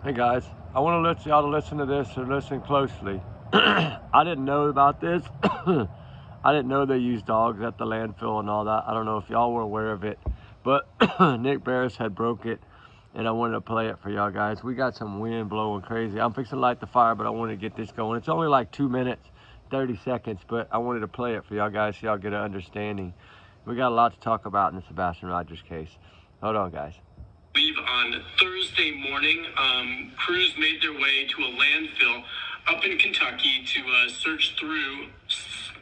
Hey guys, I want to let y'all to listen to this or listen closely. I didn't know about this. I didn't know they used dogs at the landfill and all that. I don't know if y'all were aware of it, but Nick Barris had broke it and I wanted to play it for y'all guys. We got some wind blowing crazy. I'm fixing to light the fire, but I wanted to get this going. It's only like 2 minutes, 30 seconds, but I wanted to play it for y'all guys so y'all get an understanding. We got a lot to talk about in the Sebastian Rogers case. Hold on, guys. On Thursday morning, crews made their way to a landfill up in Kentucky to search through,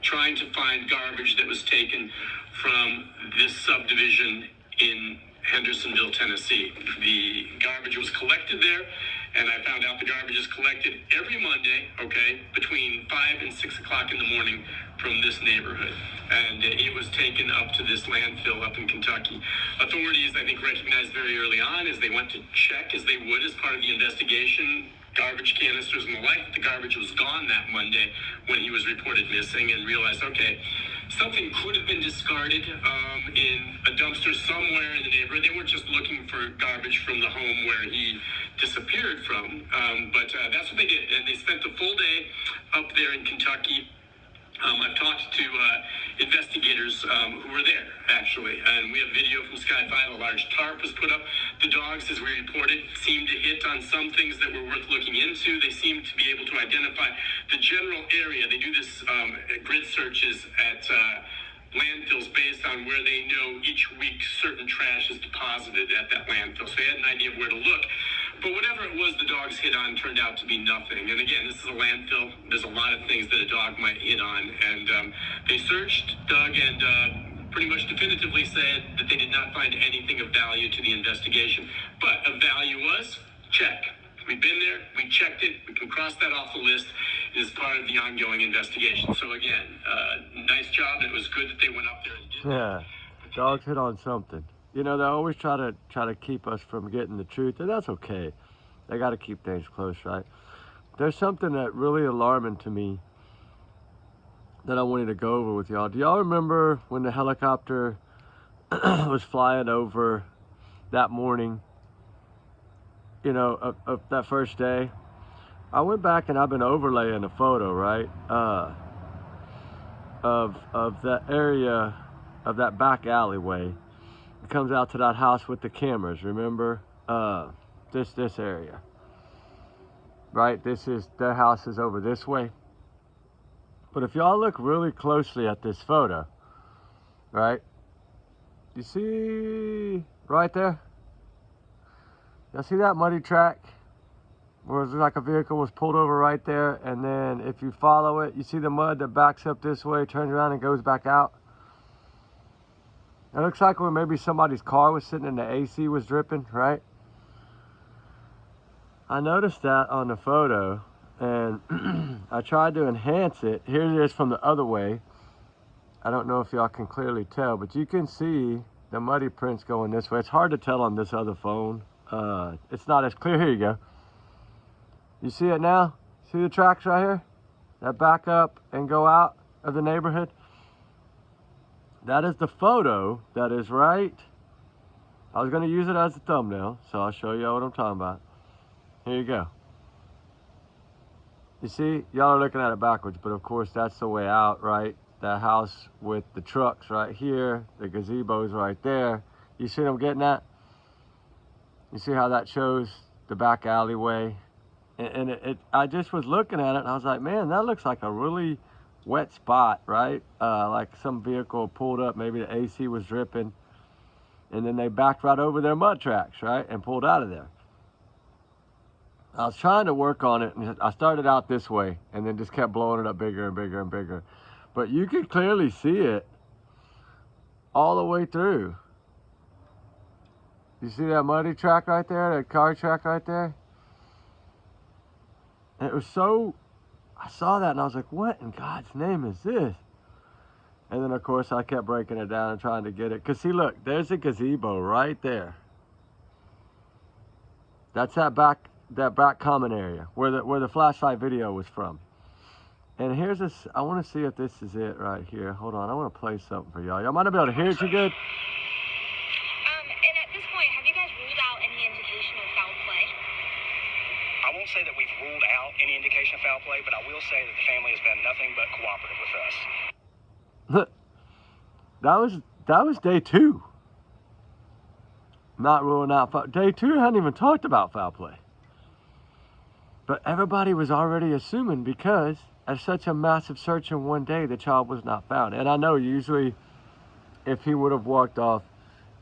trying to find garbage that was taken from this subdivision in Hendersonville, Tennessee. The garbage was collected there, and I found out the garbage is collected every Monday, between 5 and 6 o'clock in the morning from this neighborhood. And it was taken up to this landfill up in Kentucky. Authorities, I think, recognized very early on as they went to check, as they would as part of the investigation, garbage canisters and the like. The garbage was gone that Monday when he was reported missing, and realized, something could have been discarded in a dumpster somewhere in the neighborhood. They weren't just looking for garbage from the home where he disappeared from, but that's what they did. And they spent the full day up there in Kentucky. I've talked to investigators who were there, actually, and we have video from Sky 5. A large tarp was put up. The dogs, as we reported, seemed to hit on some things that were worth looking into. They seemed to be able to identify the general area. They do this grid searches at landfills based on where they know each week certain trash is deposited at that landfill. So they had an idea of where to look. But whatever it was the dogs hit on turned out to be nothing. And again, this is a landfill. There's a lot of things that a dog might hit on. And they searched, Doug, and pretty much definitively said that they did not find anything of value to the investigation. But of value was, check. We've been there, we checked it, we can cross that off the list. It is part of the ongoing investigation. So again, nice job. It was good that they went up there and did Yeah, dogs hit on something. You know, they always try to keep us from getting the truth, and that's okay. They got to keep things close, right? There's something that really alarming to me that I wanted to go over with y'all. Do y'all remember when the helicopter was flying over that morning, you know, of that first day? I went back and I've been overlaying a photo, right, of that area, of that back alleyway. It comes out to that house with the cameras, remember? This area, right? Their house is over this way. But if y'all look really closely at this photo, right? You see right there? Y'all see that muddy track? Where it's like a vehicle was pulled over right there, and then if you follow it, you see the mud that backs up this way, turns around and goes back out. It looks like where maybe somebody's car was sitting and the AC was dripping, right? I noticed that on the photo, and I tried to enhance it. Here it is from the other way. I don't know if y'all can clearly tell, but you can see the muddy prints going this way. It's hard to tell on this other phone. It's not as clear. Here you go. You see it now? See the tracks right here that back up and go out of the neighborhood? That is the photo that is right. I was going to use it as a thumbnail, so I'll show you what I'm talking about. Here you go. You see, y'all are looking at it backwards, but of course that's the way out, right? That house with the trucks right here, the gazebo's right there. You see what I'm getting at? You see how that shows the back alleyway? And I just was looking at it and I was like, man, that looks like a really wet spot, right? Like some vehicle pulled up, maybe the AC was dripping, and then they backed right over their mud tracks, right? And pulled out of there. I was trying to work on it, and I started out this way and then just kept blowing it up bigger and bigger and bigger. But you can clearly see it all the way through. You see that muddy track right there, that car track right there? And it was so, I saw that and I was like, what in God's name is this? And then of course I kept breaking it down and trying to get it. Cause see, look, there's a gazebo right there. That's that back common area where the flashlight video was from. And here's this, I want to see if this is it right here. Hold on, I want to play something for y'all. Y'all might not be able to hear it too good. And at this point, have you guys ruled out any indication of foul play? say that we've ruled out any indication of foul play, but I will say that the family has been nothing but cooperative with us. That was day 2. Not ruling out foul. Day 2 hadn't even talked about foul play. But everybody was already assuming, because of such a massive search in one day, the child was not found. And I know usually if he would have walked off,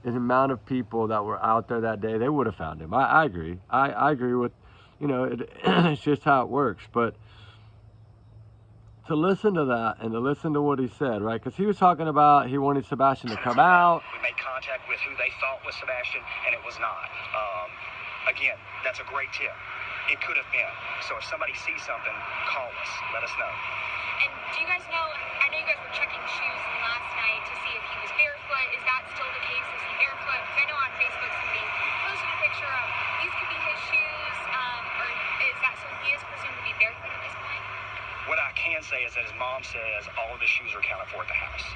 the amount of people that were out there that day, they would have found him. I agree. I agree with, it's just how it works. But to listen to that and to listen to what he said, right? Because he was talking about he wanted Sebastian to come out. We made contact with who they thought was Sebastian, and it was not. Again, that's a great tip. It could have been. So if somebody sees something, call us. Let us know. And do you guys know, I know you guys were checking shoes last night to see if he was barefoot. Is that still the case? Is he barefoot? Because I know on Facebook somebody posted a picture of these could be his shoes, or is that so he is presumed to be barefoot at this point? What I can say is that his mom says all of his shoes are accounted for at the house.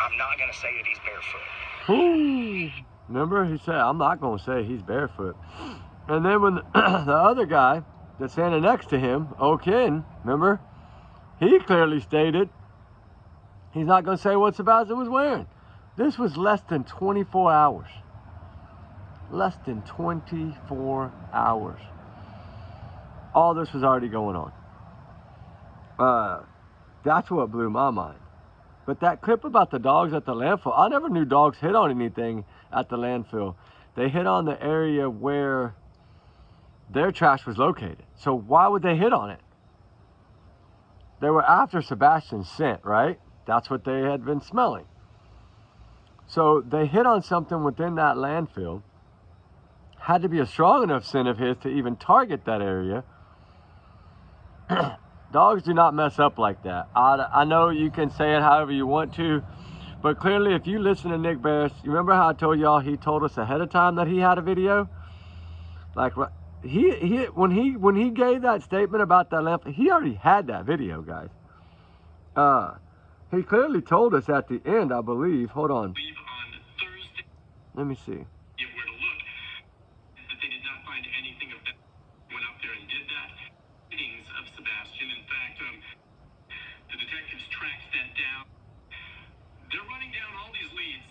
I'm not going to say that he's barefoot. Ooh. Remember, he said, I'm not going to say he's barefoot. And then when the other guy that's standing next to him, O'Ken, remember, he clearly stated he's not going to say what Sebastian was wearing. This was less than 24 hours. Less than 24 hours. All this was already going on. That's what blew my mind. But that clip about the dogs at the landfill, I never knew dogs hit on anything at the landfill. They hit on the area where their trash was located. So why would they hit on it? They were after Sebastian's scent, right? That's what they had been smelling. So they hit on something within that landfill. Had to be a strong enough scent of his to even target that area. Dogs do not mess up like that. I know you can say it however you want to, but clearly if you listen to Nick Barris, you remember how I told y'all he told us ahead of time that he had a video? Like, when he gave that statement about that lamp, he already had that video, guys. He clearly told us at the end, I believe. Hold on. Let me see. Where to look, that they did not find anything of that. Went up there and did that. Sightings of Sebastian. In fact, the detectives tracked that down. They're running down all these leads.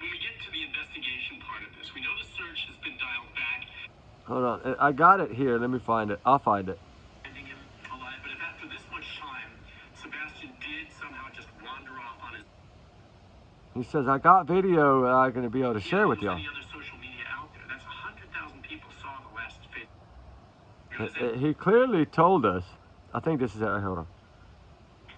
When we get to the investigation part of this, we know the search has been dialed back. Hold on, I got it here. Let me find it. I'll find it. Finding him alive, but if after this much time, Sebastian did somehow just wander off on his. He says, I got video I'm going to be able to share with y'all. Any other social media out there? That's 100,000 people saw the last Facebook. He clearly told us. I think this is it. Hold on.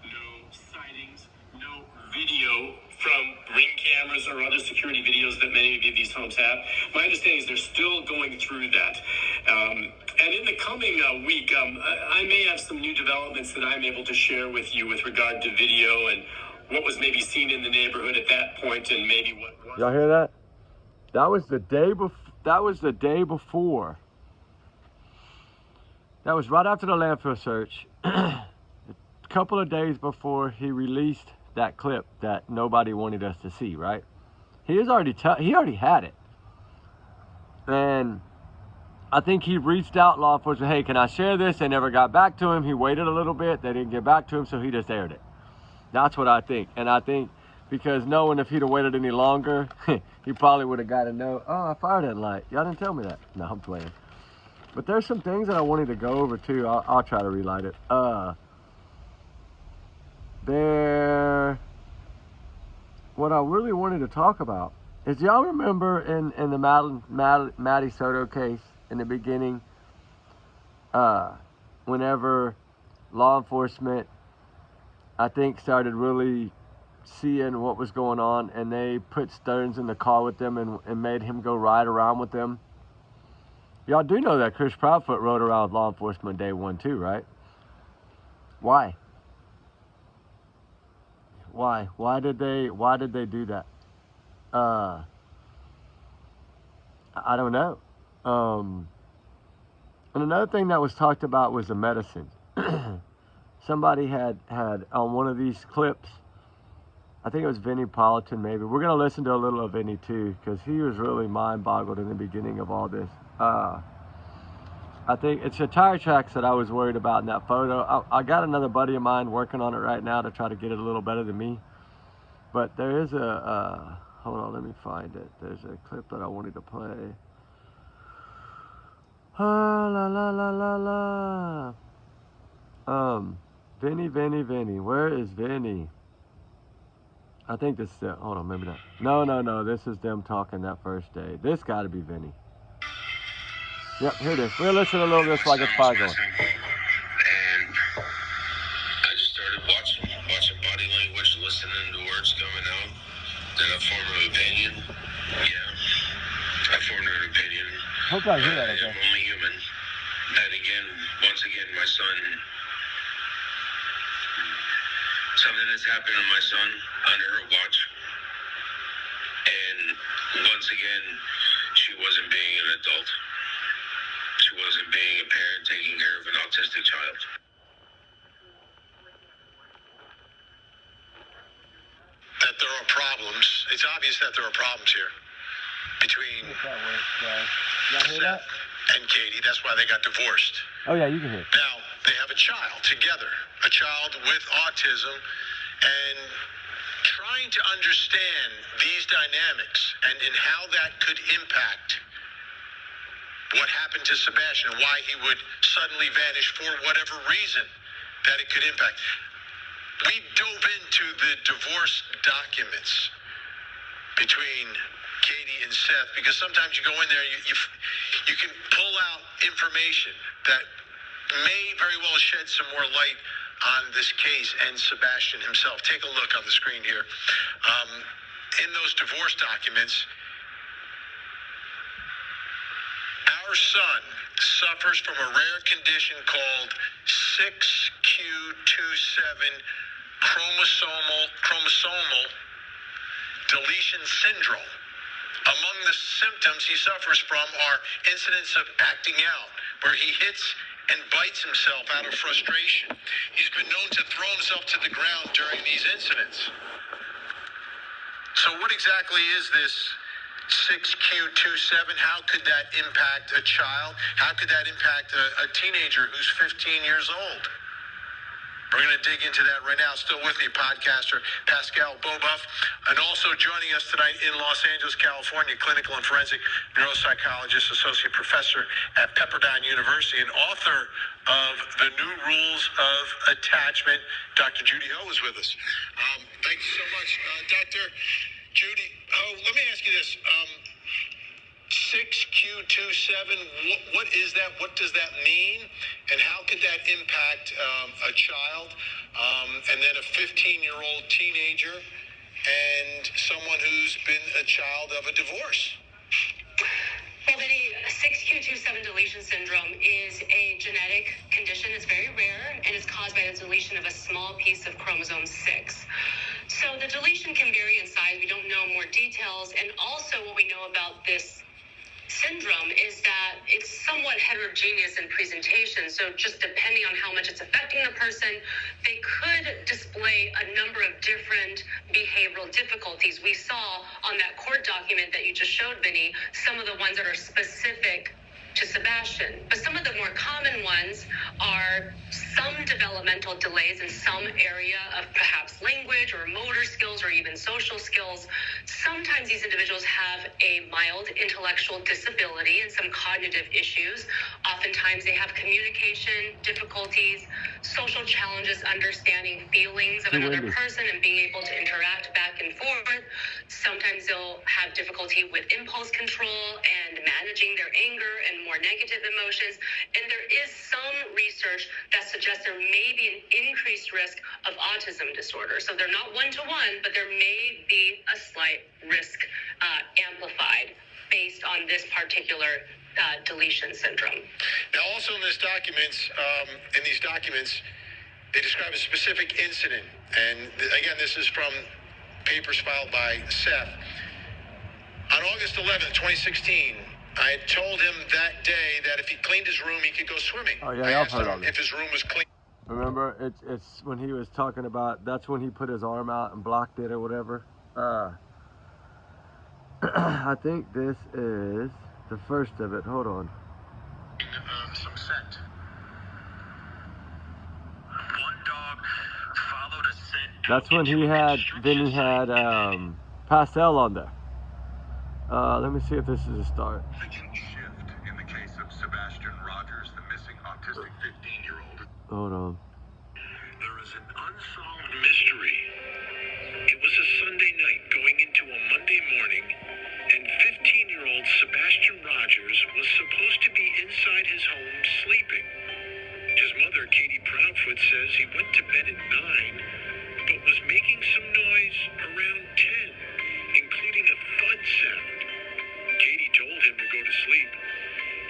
No sightings, no video from ring cameras or other security videos that many of these homes have. My understanding is they're still going through that. And in the coming week, I may have some new developments that I'm able to share with you with regard to video and what was maybe seen in the neighborhood at that point, and maybe what was. Y'all hear that? That was the day before. That was the day before. That was right after the landfill search. A couple of days before he released that clip that nobody wanted us to see, right? He already had it. And I think he reached out, law enforcement, hey, can I share this? They never got back to him. He waited a little bit. They didn't get back to him, so he just aired it. That's what I think. And I think because knowing if he'd have waited any longer, he probably would have got to know, oh, I fired that light. Y'all didn't tell me that. No, I'm playing. But there's some things that I wanted to go over too. I'll try to relight it. What I really wanted to talk about is, y'all remember in the Maddie Soto case in the beginning, whenever law enforcement, I think, started really seeing what was going on, and they put Stearns in the car with them and made him go ride around with them. Y'all do know that Chris Proudfoot rode around with law enforcement day 1 too, right? Why? Why did they do that? I don't know. And another thing that was talked about was the medicine. Somebody had on one of these clips, I think it was Vinnie Politan maybe. We're going to listen to a little of Vinnie too, because he was really mind-boggled in the beginning of all this. I I think it's the tire tracks that I was worried about in that photo. I got another buddy of mine working on it right now to try to get it a little better than me. But there is a, hold on, let me find it. There's a clip that I wanted to play. Ah, la la la la la. Vinny, where is Vinny? I think this is it. Hold on, maybe not. No, this is them talking that first day. This gotta be Vinny. Yep, here it is. We'll listen to a little of this while I get fire going. And I just started watching body language, listening to words coming out. Then I formed an opinion. Yeah, I formed an opinion. Hope I hear that, okay? I'm only human. And again, once again, my son. Something has happened to my son under her watch. And once again, she wasn't being an adult. She wasn't being a parent taking care of an autistic child. That there are problems. It's obvious that there are problems here between Seth and Katie. That's why they got divorced. Oh yeah, you can hear it. Now, they have a child together, a child with autism, and trying to understand these dynamics and how that could impact what happened to Sebastian, why he would suddenly vanish for whatever reason that it could impact. We dove into the divorce documents between Katie and Seth because sometimes you go in there, you can pull out information that may very well shed some more light on this case and Sebastian himself. Take a look on the screen here. In those divorce documents, our son suffers from a rare condition called 6q27 chromosomal deletion syndrome. Among the symptoms he suffers from are incidents of acting out, where he hits and bites himself out of frustration. He's been known to throw himself to the ground during these incidents. So what exactly is this 6q27? How could that impact a child? How could that impact a teenager who's 15 years old? We're going to dig into that right now. Still with me, podcaster Pascal Bobuff, and also joining us tonight in Los Angeles, California, clinical and forensic neuropsychologist, associate professor at Pepperdine University, and author of The New Rules of Attachment, Dr. Judy Ho is with us. Thank you so much, Dr. Judy Ho. Let me ask you this. 6q27, what is that? What does that mean? And how could that impact a child? And then a 15-year-old teenager and someone who's been a child of a divorce? Well, Vinny, 6q27 deletion syndrome is a genetic condition. It's very rare, and it's caused by the deletion of a small piece of chromosome 6. So the deletion can vary in size. We don't know more details. And also what we know about this syndrome is that it's somewhat heterogeneous in presentation. So just depending on how much it's affecting the person, they could display a number of different behavioral difficulties. We saw on that court document that you just showed, Vinny, some of the ones that are specific to Sebastian. But some of the more common ones are some developmental delays in some area of perhaps language or motor skills or even social skills. Sometimes these individuals have a mild intellectual disability and some cognitive issues. Oftentimes they have communication difficulties, social challenges, understanding feelings of another person and being able to interact back and forth. Sometimes they'll have difficulty with impulse control and managing their anger and more negative emotions. And there is some research that suggests there may be an increased risk of autism disorder. So they're not one-to-one, but there may be a slight risk amplified based on this particular deletion syndrome. Now, also in these documents, they describe a specific incident. And again, this is from papers filed by Seth. On August 11th, 2016, I had told him that day that if he cleaned his room, he could go swimming. Oh yeah, I I've asked heard him all this. if his room was clean. Remember, it's when he was talking about, that's when he put his arm out and blocked it or whatever. I think this is the first of it. Hold on. some scent. One dog followed a scent. That's when he had Pastel on there. Let me see if this is a start. The huge shift in the case of Sebastian Rogers, the missing autistic 15-year-old. Hold on. There is an unsolved mystery. It was a Sunday night going into a Monday morning, and 15-year-old Sebastian Rogers was supposed to be inside his home sleeping. His mother, Katie Proudfoot, says he went to bed at 9, but was making some noise around 10, including a thud sound. Katie told him to go to sleep.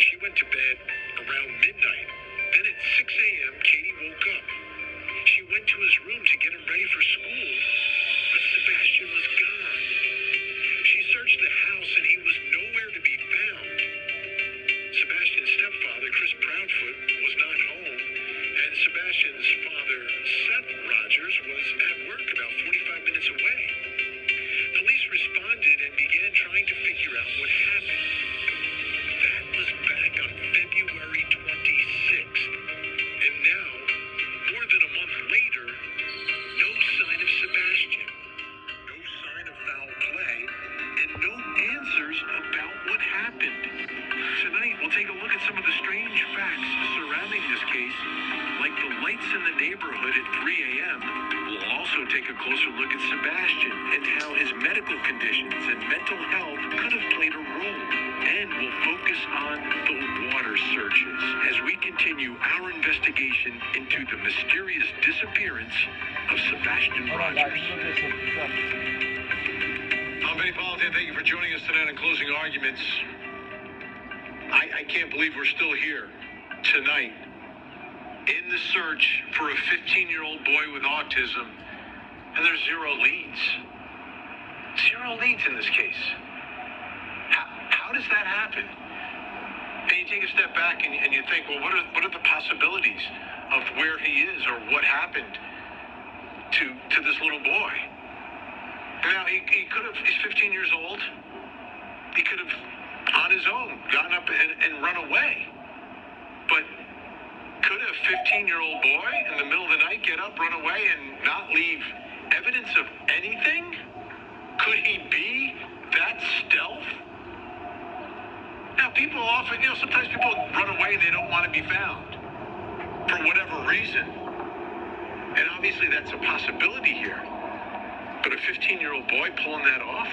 She went to bed around midnight. Then at 6 a.m., Katie woke up. She went to his room to get him ready for school, but Sebastian was gone. She searched the house and he was nowhere to be found. Sebastian's stepfather, Chris Proudfoot, was not home, and Sebastian's father, Seth Rogers, was at work about 45 minutes away. Police responded and began trying to figure out what happened. That was back on February 26th. And now, more than a month later, no sign of Sebastian, no sign of foul play, and no answers about what happened. Tonight, we'll take a look at some of the strange facts surrounding this case, like the lights in the neighborhood at 3 a.m. We'll also take a closer look at Sebastian and how his medical conditions and mental health could have played a role. And we'll focus on the water searches as we continue our investigation into the mysterious disappearance of Sebastian Rogers. I'm Benny Politan. Thank you for joining us tonight on Closing Arguments. I can't believe we're still here tonight in the search for a 15-year-old boy with autism, and there's zero leads. Zero leads in this case. How does that happen? And you take a step back and you think, well, what are the possibilities of where he is or what happened to this little boy? Now, he could have, he's 15 years old. He could have, on his own, gotten up and run away. But could a 15-year-old boy in the middle of the night get up, run away, and not leave evidence of anything? Could he be that stealth? Now, people often, sometimes people run away and they don't want to be found for whatever reason. And obviously that's a possibility here. But a 15-year-old boy pulling that off?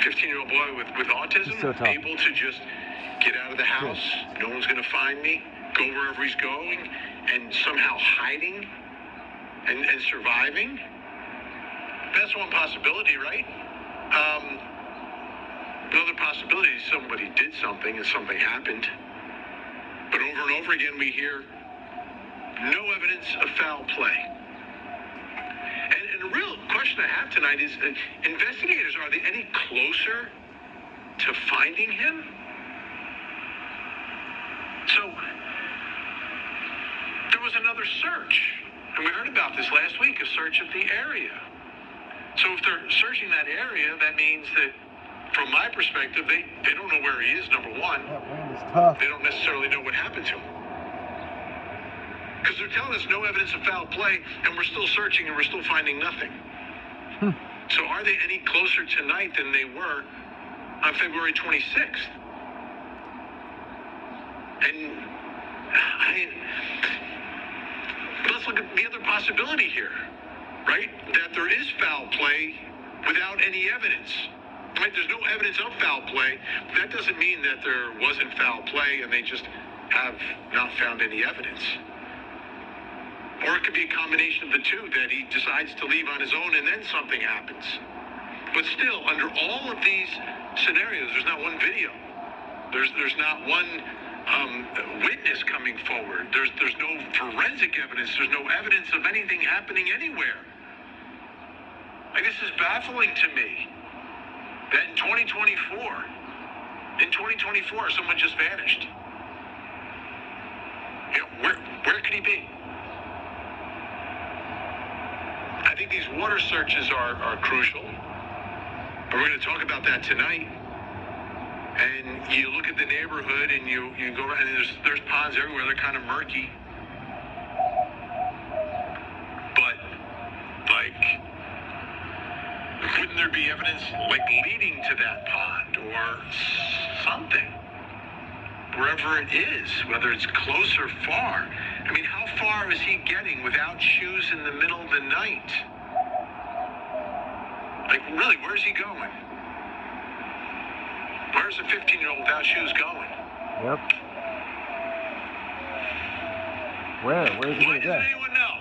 15-year-old boy with autism, so able to just get out of the house, no one's going to find me, go wherever he's going, and somehow hiding and surviving? That's one possibility, right? Another possibility is somebody did something and something happened. But over and over again we hear no evidence of foul play. And the real question I have tonight is, investigators, are they any closer to finding him? So, there was another search, and we heard about this last week, a search of the area. So if they're searching that area, that means that, from my perspective, they don't know where he is, number one. That wind is tough. They don't necessarily know what happened to him. Because they're telling us no evidence of foul play, and we're still searching and we're still finding nothing. So are they any closer tonight than they were on February 26th? And let's look at the other possibility here, right? That there is foul play without any evidence. Right? There's no evidence of foul play. That doesn't mean that there wasn't foul play and they just have not found any evidence. Or it could be a combination of the two, that he decides to leave on his own and then something happens. But still, under all of these scenarios, there's not one video. There's not one witness coming forward. There's no forensic evidence. There's no evidence of anything happening anywhere. Like, this is baffling to me. That in 2024, someone just vanished. Where could he be? I think these water searches are crucial. We're going to talk about that tonight. And you look at the neighborhood and you go around and there's ponds everywhere. They're kind of murky. But, like, wouldn't there be evidence, like, leading to that pond or something? Wherever it is, whether it's close or far. I mean, how far is he getting without shoes in the middle of the night? Like, really, where's he going? Where's a 15-year-old without shoes going? Yep. Where's he Why gonna go? doesn't anyone know?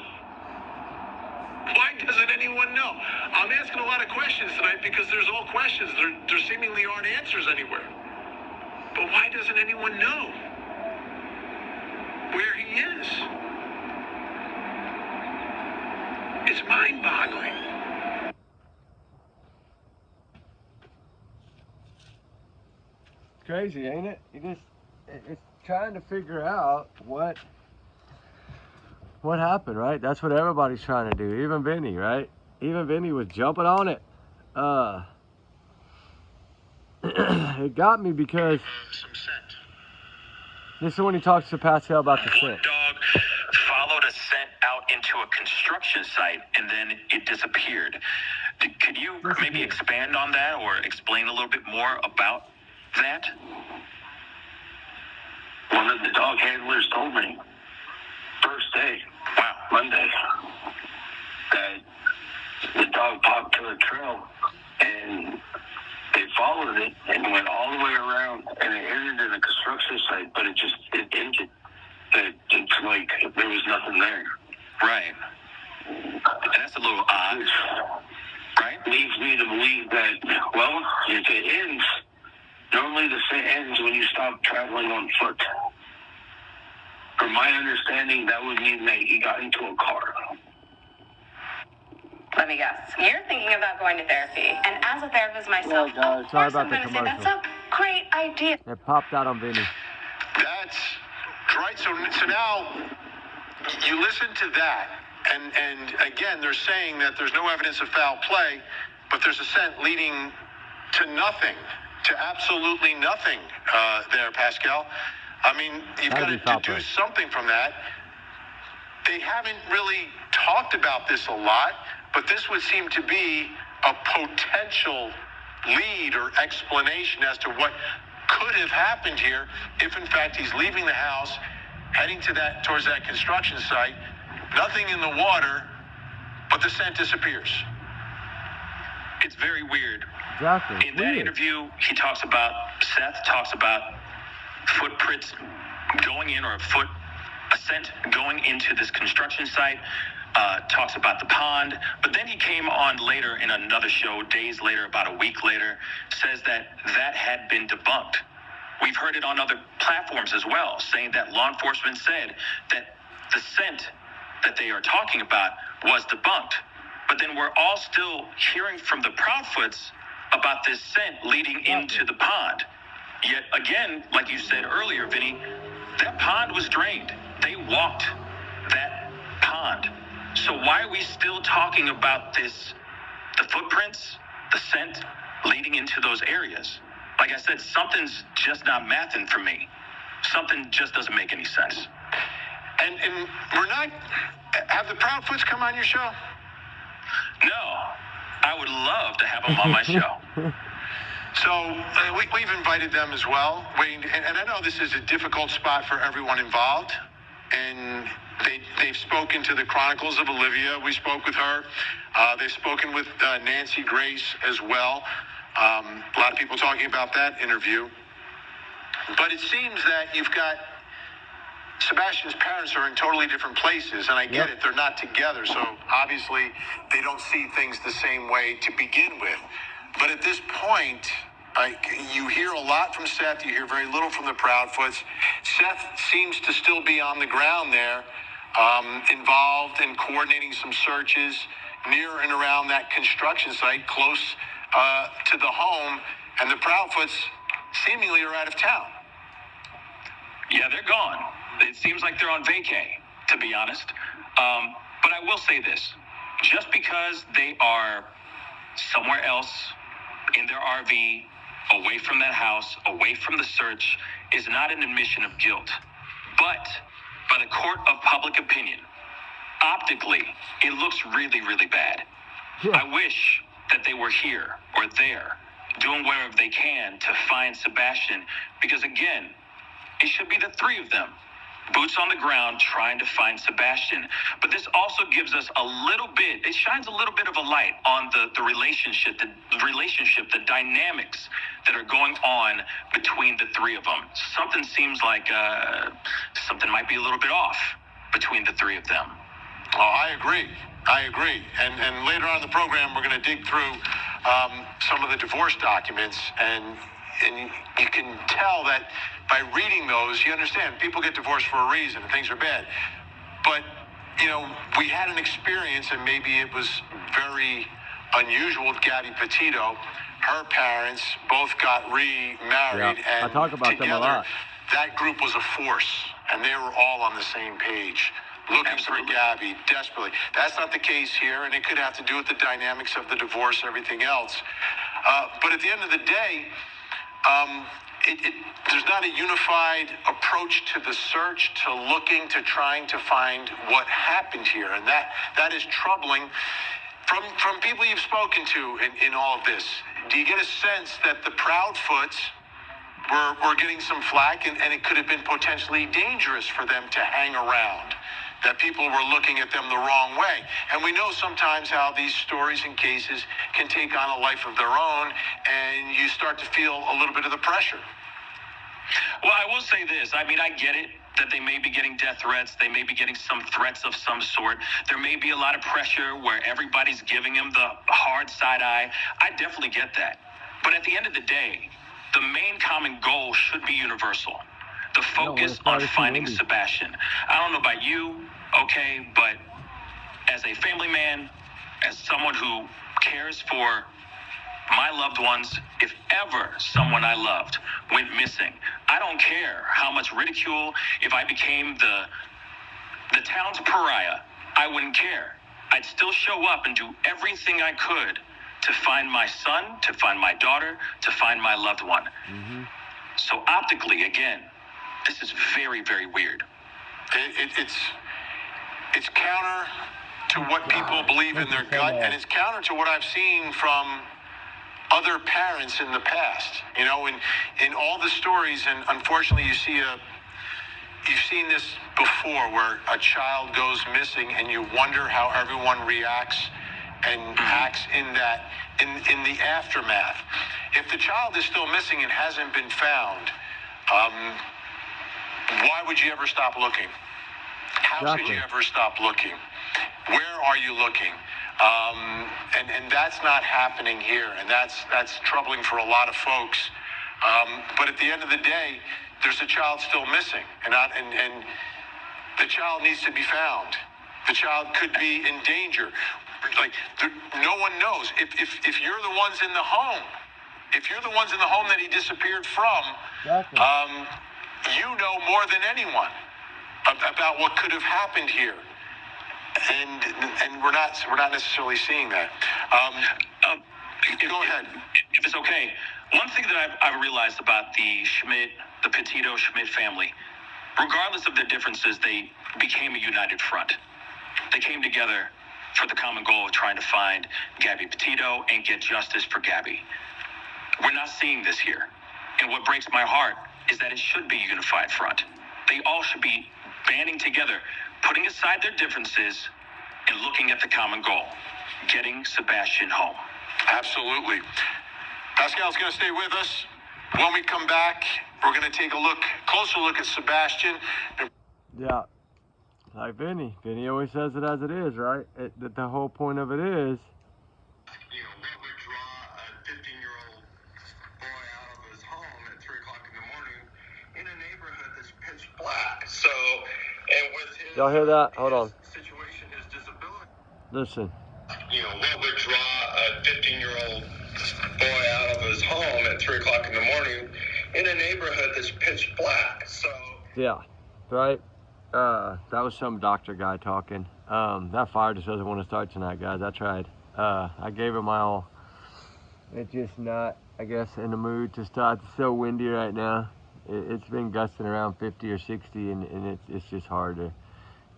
Why doesn't anyone know? I'm asking a lot of questions tonight because there's all questions. There seemingly aren't answers anywhere. But why doesn't anyone know where he is? It's mind-boggling. Crazy, ain't it? It's trying to figure out what happened, right? That's what everybody's trying to do. Even Vinny, right? Even Vinny was jumping on it. It got me because Some scent. this is when he talks to Pascal about the One scent. dog followed a scent out into a construction site and then it disappeared. Could you maybe expand on that or explain a little bit more about that? One of the dog handlers told me first day, Wow. Monday, that the dog popped to a trail and they followed it and went all the way around and it ended in a construction site, but it ended. It's like there was nothing there. Right. That's a little odd, right? Leads me to believe that, well, if it ends, normally the scent ends when you stop traveling on foot. From my understanding, that would mean that he got into a car. Let me guess. You're thinking about going to therapy. And as a therapist myself, Well, guys, of sorry course about I'm the going to say that's commercial. a great idea. It popped out on Vinny. That's right. So now you listen to that, and again, they're saying that there's no evidence of foul play, but there's a scent leading to nothing, to absolutely nothing there, Pascal. I mean, you've got to deduce something from that. They haven't really talked about this a lot, but this would seem to be a potential lead or explanation as to what could have happened here if, in fact, he's leaving the house, heading towards that construction site, nothing in the water, but the scent disappears. It's very weird. Exactly. In that interview, Seth talks about footprints going in, or a scent going into this construction site, talks about the pond, but then he came on later in another show, days later, about a week later, says that had been debunked. We've heard it on other platforms as well, saying that law enforcement said that the scent that they are talking about was debunked. But then we're all still hearing from the Proudfoots about this scent leading into the pond. Yet again, like you said earlier, Vinny, that pond was drained. They walked that pond. So why are we still talking about the footprints, the scent leading into those areas? Like I said, something's just not mathing for me. Something just doesn't make any sense. And we're not... Have the Proudfoots come on your show? No. I would love to have them on my show. So we've invited them as well. And I know this is a difficult spot for everyone involved. And they've spoken to the Chronicles of Olivia. We spoke with her. They've spoken with Nancy Grace as well. A lot of people talking about that interview. But it seems that you've got Sebastian's parents are in totally different places, and I get it, they're not together, so obviously they don't see things the same way to begin with. But at this point, you hear a lot from Seth, you hear very little from the Proudfoots. Seth seems to still be on the ground there, involved in coordinating some searches near and around that construction site close to the home, and the Proudfoots seemingly are out of town. Yeah, they're gone. It seems like they're on vacay, to be honest. But I will say this. Just because they are somewhere else in their RV away from that house, away from the search, is not an admission of guilt. But by the court of public opinion, optically, it looks really, really bad. Yeah. I wish that they were here or there, doing whatever they can to find Sebastian, because again, it should be the three of them, boots on the ground, trying to find Sebastian. But this also gives us a little bit, it shines a little bit of a light on the relationship, the dynamics that are going on between the three of them. Something seems like something might be a little bit off between the three of them. Oh, I agree. And later on in the program, we're going to dig through some of the divorce documents, and you can tell that by reading those, you understand people get divorced for a reason and things are bad. But, you know, we had an experience, and maybe it was very unusual with Gabby Petito. Her parents both got remarried, Yeah, and I talk about together, them a lot. that group was a force, and they were all on the same page, looking Absolutely. for Gabby desperately. That's not the case here, and it could have to do with the dynamics of the divorce, everything else. But at the end of the day, there's not a unified approach to the search, to looking, to trying to find what happened here, and that is troubling. From people you've spoken to in all of this, do you get a sense that the Proudfoots were getting some flack, and it could have been potentially dangerous for them to hang around, that people were looking at them the wrong way? And we know sometimes how these stories and cases can take on a life of their own, and you start to feel a little bit of the pressure. Well, I will say this. I mean, I get it that they may be getting death threats. They may be getting some threats of some sort. There may be a lot of pressure where everybody's giving them the hard side eye. I definitely get that. But at the end of the day, the main common goal should be universal. The focus on finding Sebastian. I don't know about you, okay, but as a family man, as someone who cares for my loved ones, if ever someone I loved went missing, I don't care how much ridicule, if I became the town's pariah, I wouldn't care. I'd still show up and do everything I could to find my son, to find my daughter, to find my loved one. Mm-hmm. So optically, again, this is very, very weird. It's counter to what people believe in their gut, and it's counter to what I've seen from other parents in the past. You know, in all the stories, and unfortunately you've seen this before, where a child goes missing and you wonder how everyone reacts and acts in the aftermath. If the child is still missing and hasn't been found, why would you ever stop looking? How could you ever stop looking? Where are you looking? And that's not happening here, and that's troubling for a lot of folks. But at the end of the day, there's a child still missing, and the child needs to be found. The child could be in danger. Like, no one knows. If you're the ones in the home, that he disappeared from, you know more than anyone about what could have happened here. And we're not necessarily seeing that. Go ahead. If it's okay, one thing that I've realized about the Petito Schmidt family, regardless of their differences, they became a united front. They came together for the common goal of trying to find Gabby Petito and get justice for Gabby. We're not seeing this here. And what breaks my heart is that it should be a unified front. They all should be banding together, putting aside their differences and looking at the common goal, getting Sebastian home. Absolutely. Pascal's going to stay with us. When we come back, we're going to take a closer look at Sebastian. Yeah, like Vinny always says it as it is, right? The whole point of it is, You know, what would draw a 15-year-old boy out of his home at 3 o'clock in the morning in a neighborhood that's pitch black? So, and with his... y'all hear that? Hold on. Situation, his disability... Listen. You know, what would draw a 15-year-old boy out of his home at 3 o'clock in the morning in a neighborhood that's pitch black? So... Yeah, right? That was some doctor guy talking. That fire just doesn't want to start tonight, guys. I tried. I gave it my all. It's just not I guess, in the mood to start. It's so windy right now. It's been gusting around 50 or 60, and it's just hard to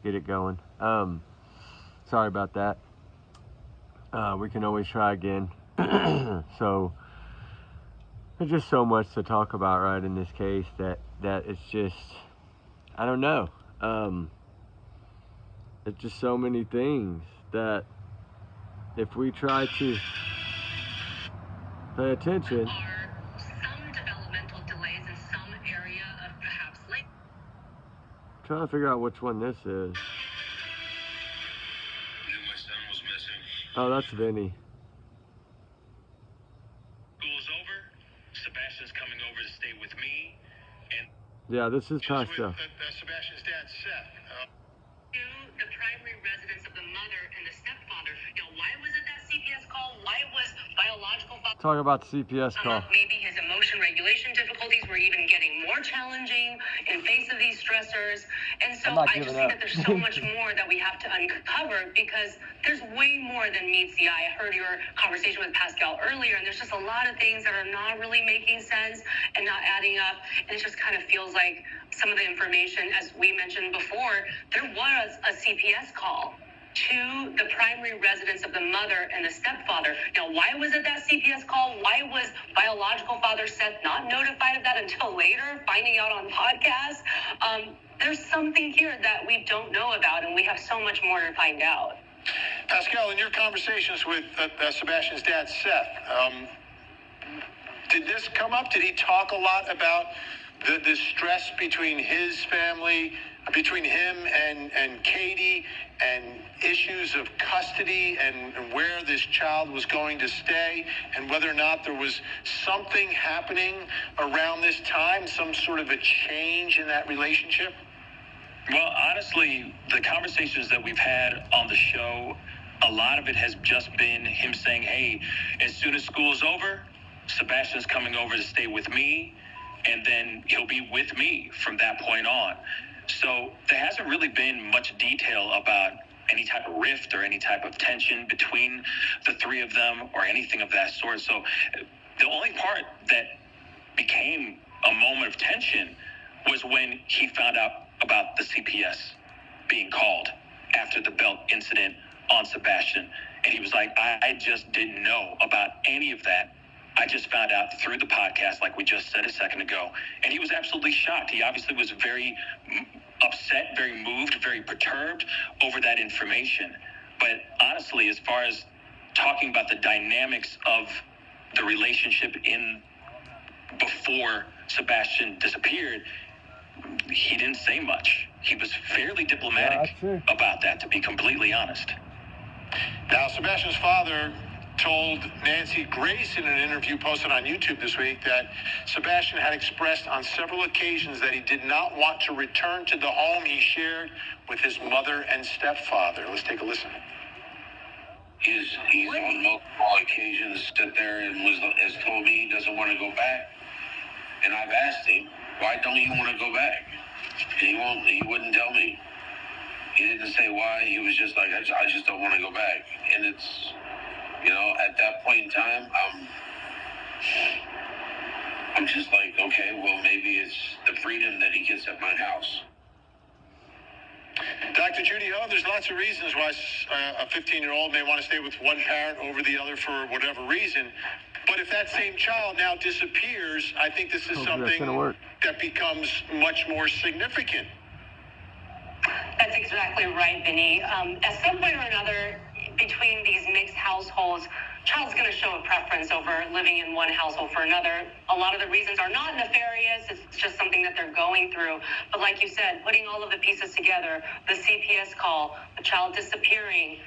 get it going. Sorry about that. We can always try again. So there's just so much to talk about, right, in this case that it's just, I don't know. It's just so many things that if we try to pay attention. Are some developmental delays in some area of perhaps late? Trying to figure out which one this is. Knew my son was missing. Oh, that's Vinny. School's over. Sebastian's coming over to stay with me. And Yeah, this is Just Pastor. with Sebastian's dad, Seth. To the primary residence of the mother and the stepfather. Now, why was it that CPS call? Why was biological father? Talk about the CPS call. Maybe his emotion regulation difficulties were even getting more challenging in face of these stressors. And so I'm not I giving just think up. that there's so much more that we have to uncover because there's way more than meets the eye. I heard your conversation with Pascal earlier, and there's just a lot of things that are not really making sense and not adding up. And it just kind of feels like some of the information, as we mentioned before, there was a CPS call to the primary residence of the mother and the stepfather. Now, why was it that CPS call? Why was biological father Seth not notified of that until later, finding out on podcasts? There's something here that we don't know about, and we have so much more to find out. Pascal, in your conversations with Sebastian's dad, Seth, did this come up? Did he talk a lot about the stress between his family, between him and Katie, and issues of custody and where this child was going to stay, and whether or not there was something happening around this time, some sort of a change in that relationship? well, honestly, the conversations that we've had on the show, a lot of it has just been him saying, hey, as soon as school's over, Sebastian's coming over to stay with me, and then he'll be with me from that point on. So there hasn't really been much detail about any type of rift or any type of tension between the three of them or anything of that sort. So the only part that became a moment of tension was when he found out about the CPS being called after the belt incident on Sebastian. And he was like, I just didn't know about any of that. I just found out through the podcast, like we just said a second ago. And he was absolutely shocked. He obviously was very upset, very moved, very perturbed over that information. But honestly, as far as talking about the dynamics of the relationship in before Sebastian disappeared, he didn't say much. He was fairly diplomatic about that, to be completely honest. Now, Sebastian's father told Nancy Grace in an interview posted on YouTube this week that Sebastian had expressed on several occasions that he did not want to return to the home he shared with his mother and stepfather. Let's take a listen. He's on multiple occasions sit there and has told me he doesn't want to go back. And I've asked him, why don't you want to go back? And he wouldn't tell me. He didn't say why. He was just like, I just don't want to go back. And it's, at that point in time, I'm just like, okay, well, maybe it's the freedom that he gets at my house. Dr. Judy Ho, there's lots of reasons why a 15-year-old may want to stay with one parent over the other for whatever reason. But if that same child now disappears, I think this is something that becomes much more significant. That's exactly right, Vinny. At some point or another, between these mixed households, child's going to show a preference over living in one household for another. A lot of the reasons are not nefarious. It's just something that they're going through. But like you said, putting all of the pieces together, the CPS call, the child disappearing,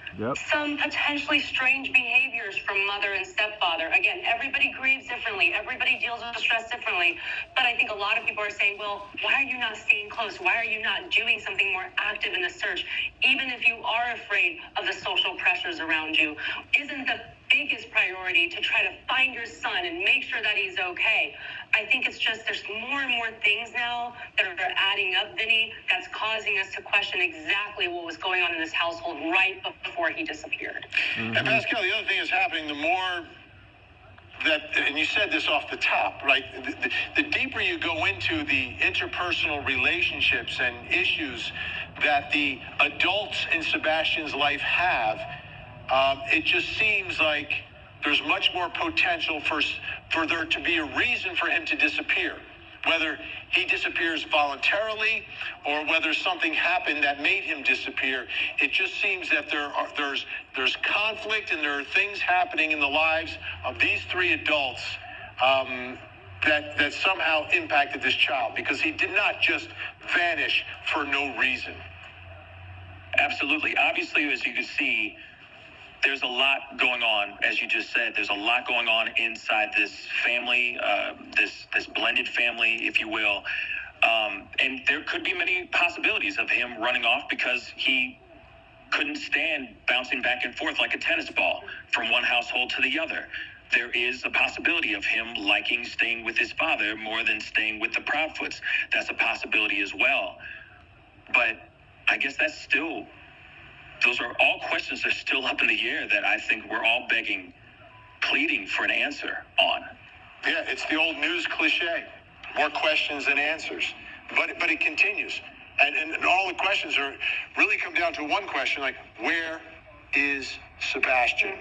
some potentially strange behaviors from mother and stepfather. Again, everybody grieves differently. Everybody deals with stress differently. But I think a lot of people are saying, well, why are you not staying close? Why are you not doing something more active in the search? Even if you are afraid of the social pressures around you, isn't the biggest priority to try to find your son and make sure that he's okay? I think it's just there's more and more things now that are adding up, Vinny, that's causing us to question exactly what was going on in this household right before he disappeared. And Pascal, the other thing that's happening, the more that, and you said this off the top, right? The deeper you go into the interpersonal relationships and issues that the adults in Sebastian's life have, it just seems like there's much more potential for there to be a reason for him to disappear. Whether he disappears voluntarily or whether something happened that made him disappear, it just seems that there's conflict and there are things happening in the lives of these three adults that somehow impacted this child, because he did not just vanish for no reason. Absolutely. Obviously, as you can see, there's a lot going on, as you just said. There's a lot going on inside this family, this blended family, if you will. And there could be many possibilities of him running off because he couldn't stand bouncing back and forth like a tennis ball from one household to the other. There is a possibility of him liking staying with his father more than staying with the Proudfoots. That's a possibility as well. But I guess those are all questions that are still up in the air that I think we're all pleading for an answer on. Yeah, it's the old news cliche, more questions than answers. But it continues. And all the questions really come down to one question, like, where is Sebastian?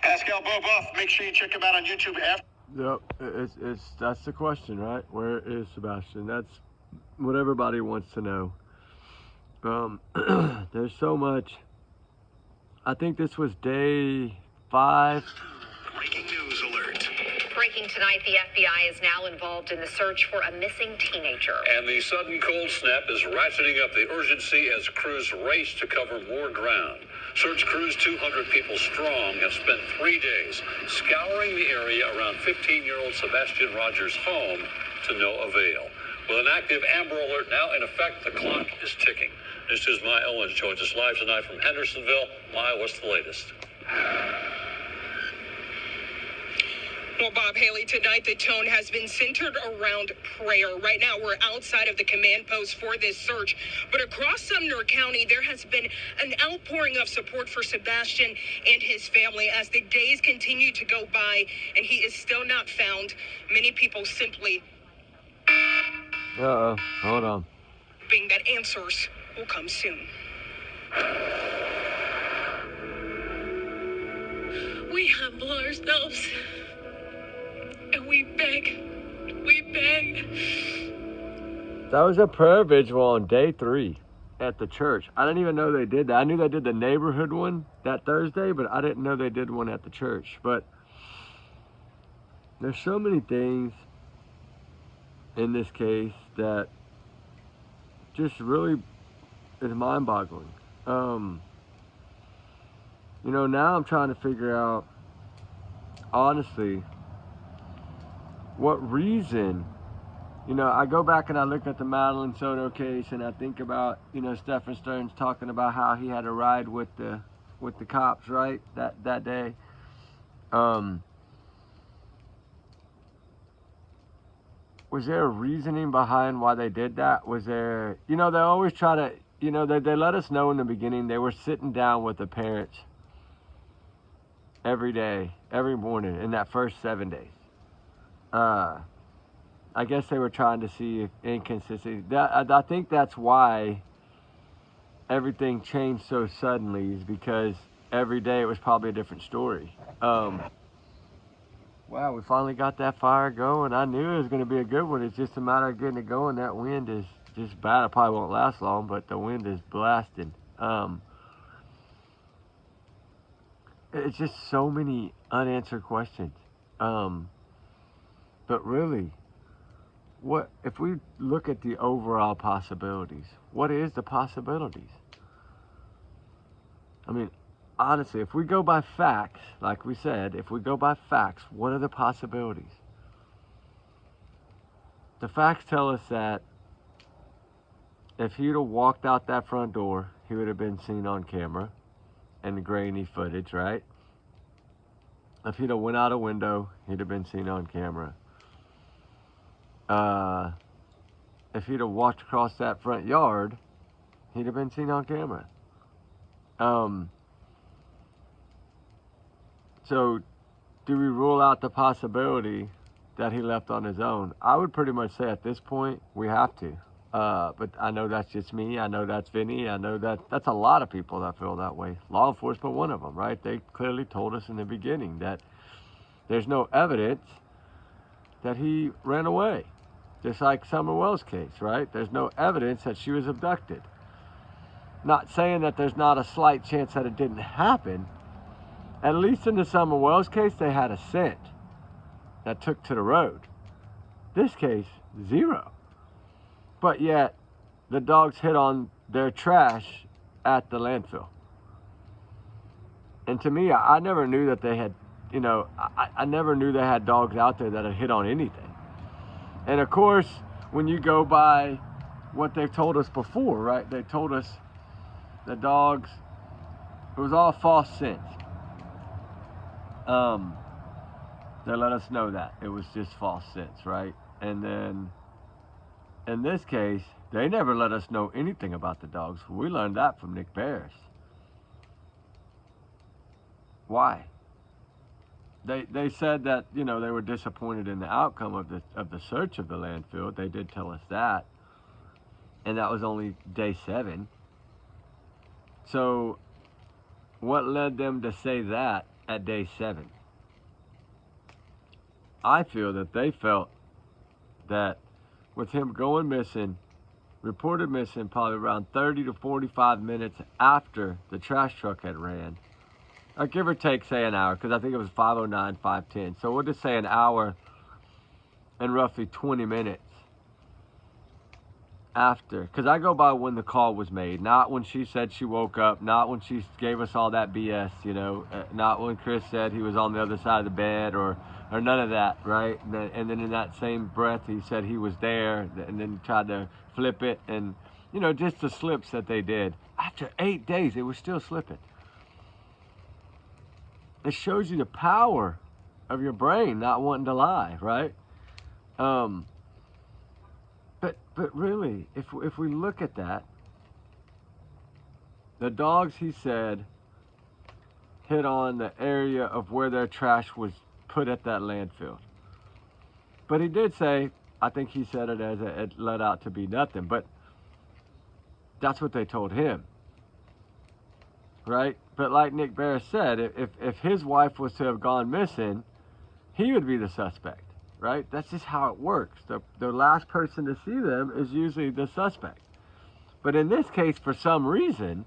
Pascal Boboff, make sure you check him out on YouTube after. Yep, that's the question, right? Where is Sebastian? That's what everybody wants to know. There's so much. I think this was day 5. Breaking news alert. Breaking tonight, the FBI is now involved in the search for a missing teenager. And the sudden cold snap is ratcheting up the urgency as crews race to cover more ground. Search crews 200 people strong have spent 3 days scouring the area around 15-year-old Sebastian Rogers' home to no avail. With an active Amber Alert now in effect, the clock is ticking. This is Maya Owens, joins us live tonight from Hendersonville. Maya, what's the latest? Well, Bob Haley, tonight the tone has been centered around prayer. Right now, we're outside of the command post for this search. But across Sumner County, there has been an outpouring of support for Sebastian and his family as the days continue to go by and he is still not found. Many people simply... Uh-oh, hold on. ...hoping that answers will come soon. We humble ourselves and we beg. That was a prayer vigil on day 3 at the church. I didn't even know they did that. I knew they did the neighborhood one that Thursday, but I didn't know they did one at the church. But there's so many things in this case that just really is mind-boggling. You know, now I'm trying to figure out, honestly, what reason. You know, I go back and I look at the Madeline Soto case and I think about, you know, Stephen Stearns talking about how he had a ride with the cops, right, that day. Was there a reasoning behind why they did that? Was there, you know, they always try to, you know, they let us know in the beginning they were sitting down with the parents every day, every morning in that first 7 days. I guess they were trying to see if inconsistency. I think that's why everything changed so suddenly, is because every day it was probably a different story. Wow, we finally got that fire going. I knew it was going to be a good one. It's just a matter of getting it going. That wind is just bad. It probably won't last long, but the wind is blasting. It's just so many unanswered questions. But really, what if we look at the overall possibilities? What is the possibilities? I mean, honestly, if we go by facts, like we said, if we go by facts, what are the possibilities? The facts tell us that if he'd have walked out that front door, he would have been seen on camera and the grainy footage, right? If he'd have went out a window, he'd have been seen on camera. If he'd have walked across that front yard, he'd have been seen on camera. So do we rule out the possibility that he left on his own? I would pretty much say at this point, we have to. But I know that's just me. I know that's Vinny. I know that's a lot of people that feel that way. Law enforcement, one of them, right? They clearly told us in the beginning that there's no evidence that he ran away. Just like Summer Wells' case, right? There's no evidence that she was abducted. Not saying that there's not a slight chance that it didn't happen. At least in the Summer Wells case, they had a scent that took to the road. This case, zero. But yet, the dogs hit on their trash at the landfill. And to me, I never knew that they had, you know, I never knew they had dogs out there that had hit on anything. And of course, when you go by what they've told us before, right? They told us the dogs, it was all false scents. They let us know that it was just false scents, right? And then in this case, they never let us know anything about the dogs. We learned that from Nick Barris. Why? They said that, you know, they were disappointed in the outcome of the search of the landfill. They did tell us that. And that was only day 7. So what led them to say that at day 7? I feel that they felt that with him going missing, reported missing probably around 30 to 45 minutes after the trash truck had ran, or give or take, say an hour, because I think it was 5:09, 5:10. So we'll just say an hour and roughly 20 minutes after. Because I go by when the call was made, not when she said she woke up, not when she gave us all that BS, you know, not when Chris said he was on the other side of the bed or none of that, right? And then in that same breath, he said he was there and then tried to flip it. And, you know, just the slips that they did. After 8 days, it was still slipping. It shows you the power of your brain not wanting to lie, right? But really, if we look at that, the dogs, he said, hit on the area of where their trash was put at that landfill. But he did say, I think he said it as it led out to be nothing, but that's what they told him. Right? But like Nick Barris said, if his wife was to have gone missing, he would be the suspect, right? That's just how it works. The last person to see them is usually the suspect. But in this case, for some reason,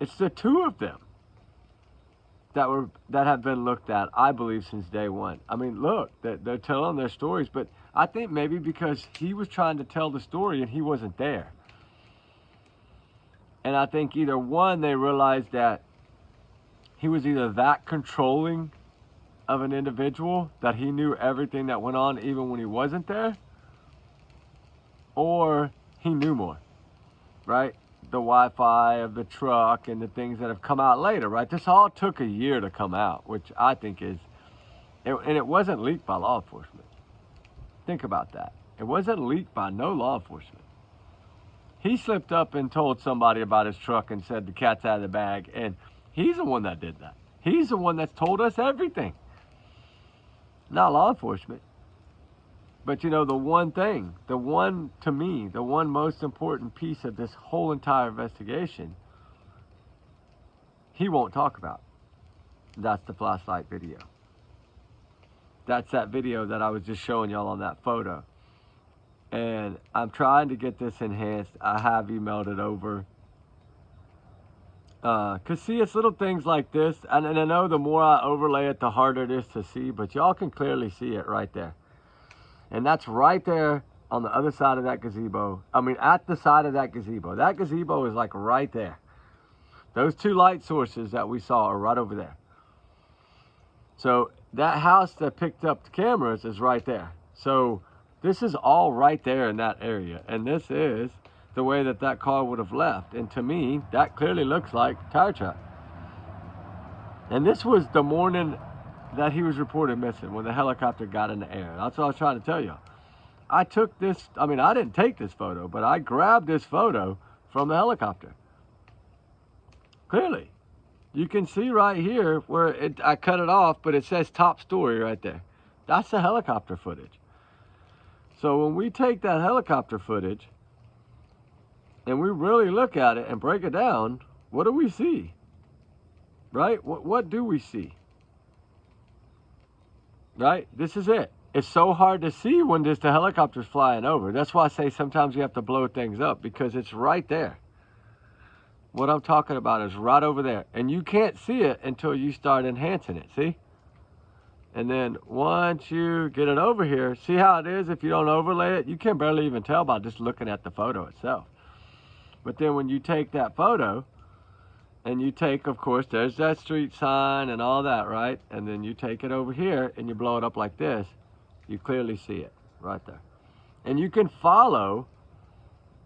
it's the two of them that have been looked at, I believe, since day one. I mean, look, they're telling their stories, but I think maybe because he was trying to tell the story and he wasn't there. And I think either one, they realized that he was either that controlling of an individual that he knew everything that went on even when he wasn't there, or he knew more, right? The Wi-Fi of the truck and the things that have come out later, right? This all took a year to come out, which I think is, and it wasn't leaked by law enforcement. Think about that. It wasn't leaked by no law enforcement. He slipped up and told somebody about his truck and said the cat's out of the bag, and he's the one that did that. He's the one that's told us everything. Not law enforcement. But you know, the one thing, to me, the one most important piece of this whole entire investigation, he won't talk about. That's the flashlight video. That's that video that I was just showing y'all on that photo. And I'm trying to get this enhanced. I have emailed it over. Cause see, it's little things like this, and I know the more I overlay it, the harder it is to see, but y'all can clearly see it right there. And that's right there on the other side of that gazebo. I mean, at the side of that gazebo. That gazebo is like right there. Those two light sources that we saw are right over there. So that house that picked up the cameras is right there. So this is all right there in that area. And this is the way that car would have left. And to me, that clearly looks like a tire truck. And this was the morning that he was reported missing, when the helicopter got in the air. That's what I was trying to tell you. I took this, I mean, I didn't take this photo, but I grabbed this photo from the helicopter. Clearly. You can see right here where I cut it off, but it says top story right there. That's the helicopter footage. So when we take that helicopter footage and we really look at it and break it down, what do we see? Right? What do we see? Right? This is it. It's so hard to see when just the helicopter's flying over. That's why I say sometimes you have to blow things up, because it's right there. What I'm talking about is right over there. And you can't see it until you start enhancing it, see? And then once you get it over here, see how it is if you don't overlay it? You can barely even tell by just looking at the photo itself. But then when you take that photo, and you take, of course, there's that street sign and all that, right? And then you take it over here and you blow it up like this, you clearly see it right there. And you can follow,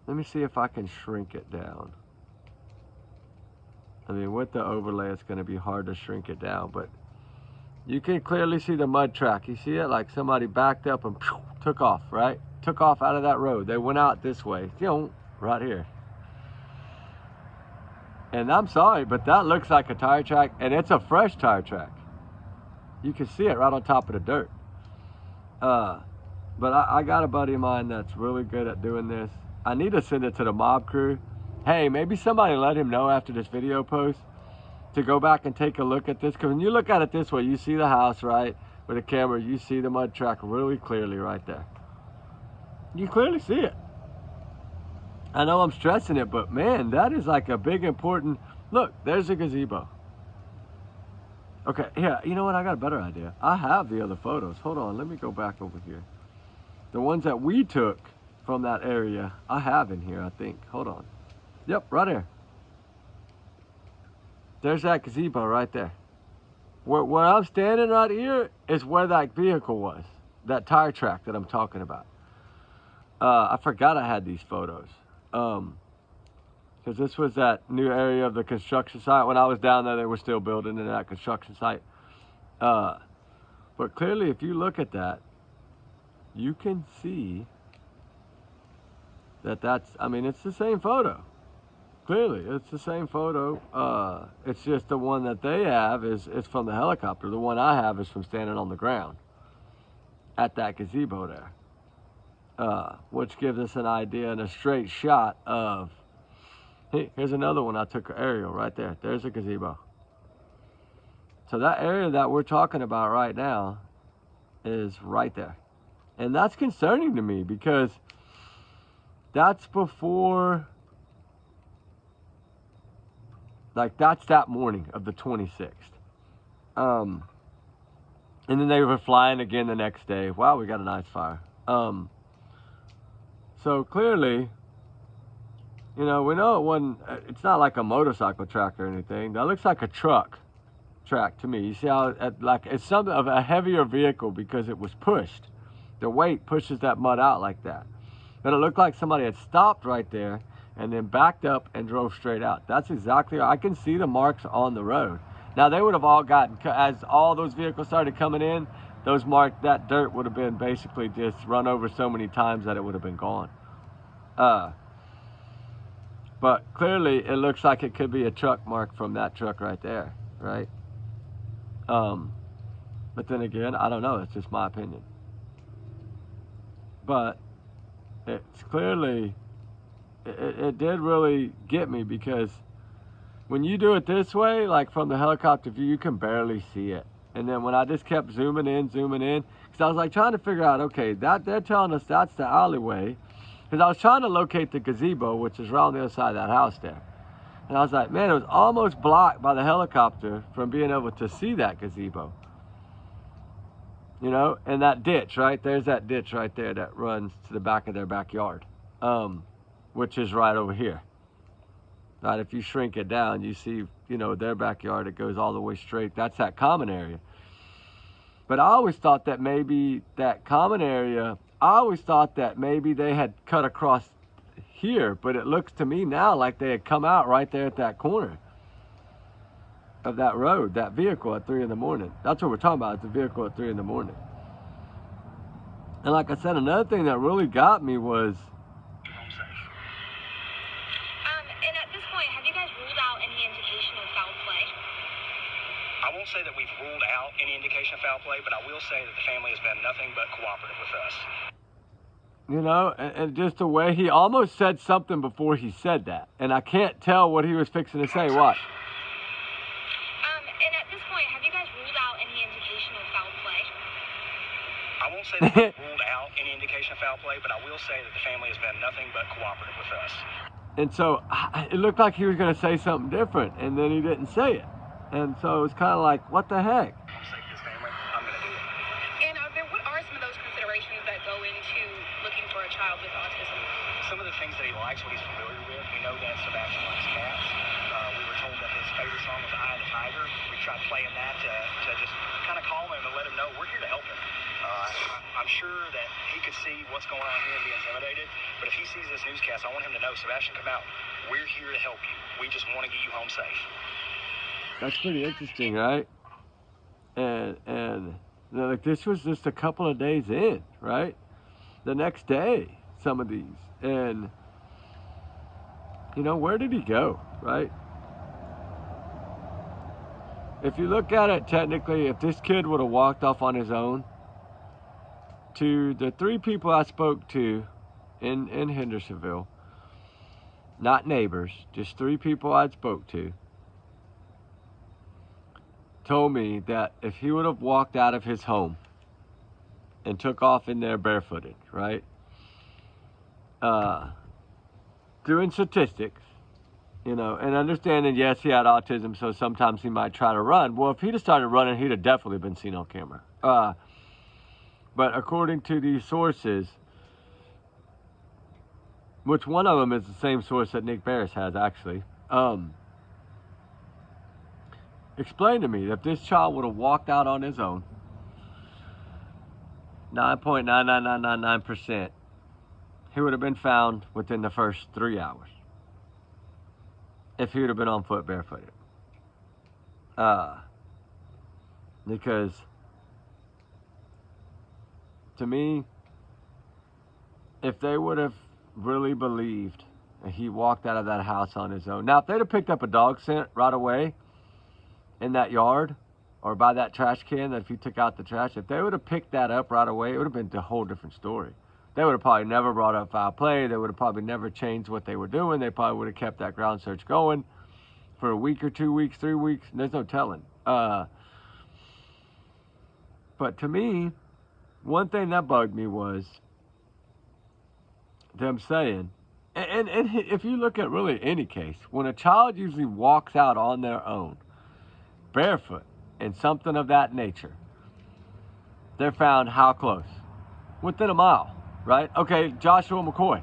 let me see if I can shrink it down. I mean, with the overlay, it's going to be hard to shrink it down, but you can clearly see the mud track. You see it? Like somebody backed up and took off, right? Took off out of that road. They went out this way, you know, right here. And I'm sorry, but that looks like a tire track, and it's a fresh tire track. You can see it right on top of the dirt. But I got a buddy of mine that's really good at doing this. I need to send it to the mob crew. Hey, maybe somebody let him know after this video post to go back and take a look at this. Because when you look at it this way, you see the house, right? With the camera, you see the mud track really clearly right there. You clearly see it. I know I'm stressing it, but man, that is like a big important, look, there's a gazebo. Okay, yeah, you know what, I got a better idea. I have the other photos. Hold on, let me go back over here. The ones that we took from that area, I have in here, I think. Hold on. Yep, right here. There's that gazebo right there. Where I'm standing right here is where that vehicle was. That tire track that I'm talking about. I forgot I had these photos. Because this was that new area of the construction site. When I was down there, they were still building in that construction site. But clearly, if you look at that, you can see that that's, I mean, it's the same photo. Clearly, it's the same photo. It's just the one that they have is from the helicopter. The one I have is from standing on the ground at that gazebo there. Which gives us an idea and a straight shot of, hey, here's another one I took aerial right there. There's a gazebo. So that area that we're talking about right now is right there. And that's concerning to me because that's before, like that's that morning of the 26th. And then they were flying again the next day. Wow, we got a nice fire. So clearly, you know, we know it wasn't, it's not like a motorcycle track or anything. That looks like a truck track to me. You see how, like, it's something of a heavier vehicle because it was pushed. The weight pushes that mud out like that. But it looked like somebody had stopped right there and then backed up and drove straight out. That's exactly, I can see the marks on the road. Now, they would have all gotten, as all those vehicles started coming in, those marks, that dirt would have been basically just run over so many times that it would have been gone. But clearly it looks like it could be a truck mark from that truck right there, right? But then again, I don't know, it's just my opinion. But it's clearly, it did really get me because when you do it this way, like from the helicopter view, you can barely see it. And then when I just kept zooming in, because I was like trying to figure out, okay, that they're telling us that's the alleyway. Because I was trying to locate the gazebo, which is right on the other side of that house there. And I was like, man, it was almost blocked by the helicopter from being able to see that gazebo. You know, and that ditch, right? There's that ditch right there that runs to the back of their backyard, which is right over here. Right, if you shrink it down, you see, you know, their backyard, it goes all the way straight. That's that common area. But I always thought that maybe that common area, I always thought that maybe they had cut across here, but it looks to me now like they had come out right there at that corner of that road, that vehicle at 3 in the morning. That's what we're talking about, it's the vehicle at 3 in the morning. And like I said, another thing that really got me was, and at this point, point, have you guys ruled out any indication of foul play? I won't say that we've ruled out any indication of foul play, but I will say that the family has been nothing but cooperative with us. You know, and just the way he almost said something before he said that. And I can't tell what he was fixing to say. What? And at this point, have you guys ruled out any indication of foul play? I won't say that we've ruled out any indication of foul play, but I will say that the family has been nothing but cooperative with us. And so it looked like he was going to say something different, and then he didn't say it. And so it was kind of like, what the heck? I'm safe this family. I'm going to do it. And what are some of those considerations that go into looking for a child with autism? Some of the things that he likes, what he's familiar with. We know that Sebastian likes cats. We were told that his favorite song was Eye of the Tiger. We tried playing that to just kind of call him and let him know we're here to help him. I'm sure that he could see what's going on here and be intimidated, but if he sees this newscast, I want him to know, Sebastian, come out. We're here to help you. We just want to get you home safe. That's pretty interesting, right? And like this was just a couple of days in, right? The next day, some of these. And, you know, where did he go, right? If you look at it technically, if this kid would have walked off on his own, to the 3 people I spoke to in Hendersonville, not neighbors, just 3 people I spoke to, told me that if he would have walked out of his home and took off in there barefooted, right? Doing statistics, you know, and understanding, yes, he had autism, so sometimes he might try to run. Well, if he'd have started running, he'd have definitely been seen on camera. But according to these sources, which one of them is the same source that Nick Barris has, actually, explained to me that if this child would have walked out on his own, 9.99999%, he would have been found within the first 3 hours if he would have been on foot barefooted. Because to me, if they would have really believed that he walked out of that house on his own. Now, if they'd have picked up a dog scent right away in that yard or by that trash can, that if he took out the trash, if they would have picked that up right away, it would have been a whole different story. They would have probably never brought up foul play. They would have probably never changed what they were doing. They probably would have kept that ground search going for a week or 2 weeks, 3 weeks. There's no telling. But to me, one thing that bugged me was them saying, and if you look at really any case, when a child usually walks out on their own, barefoot, and something of that nature, they're found how close? Within a mile, right? Okay, Joshua McCoy.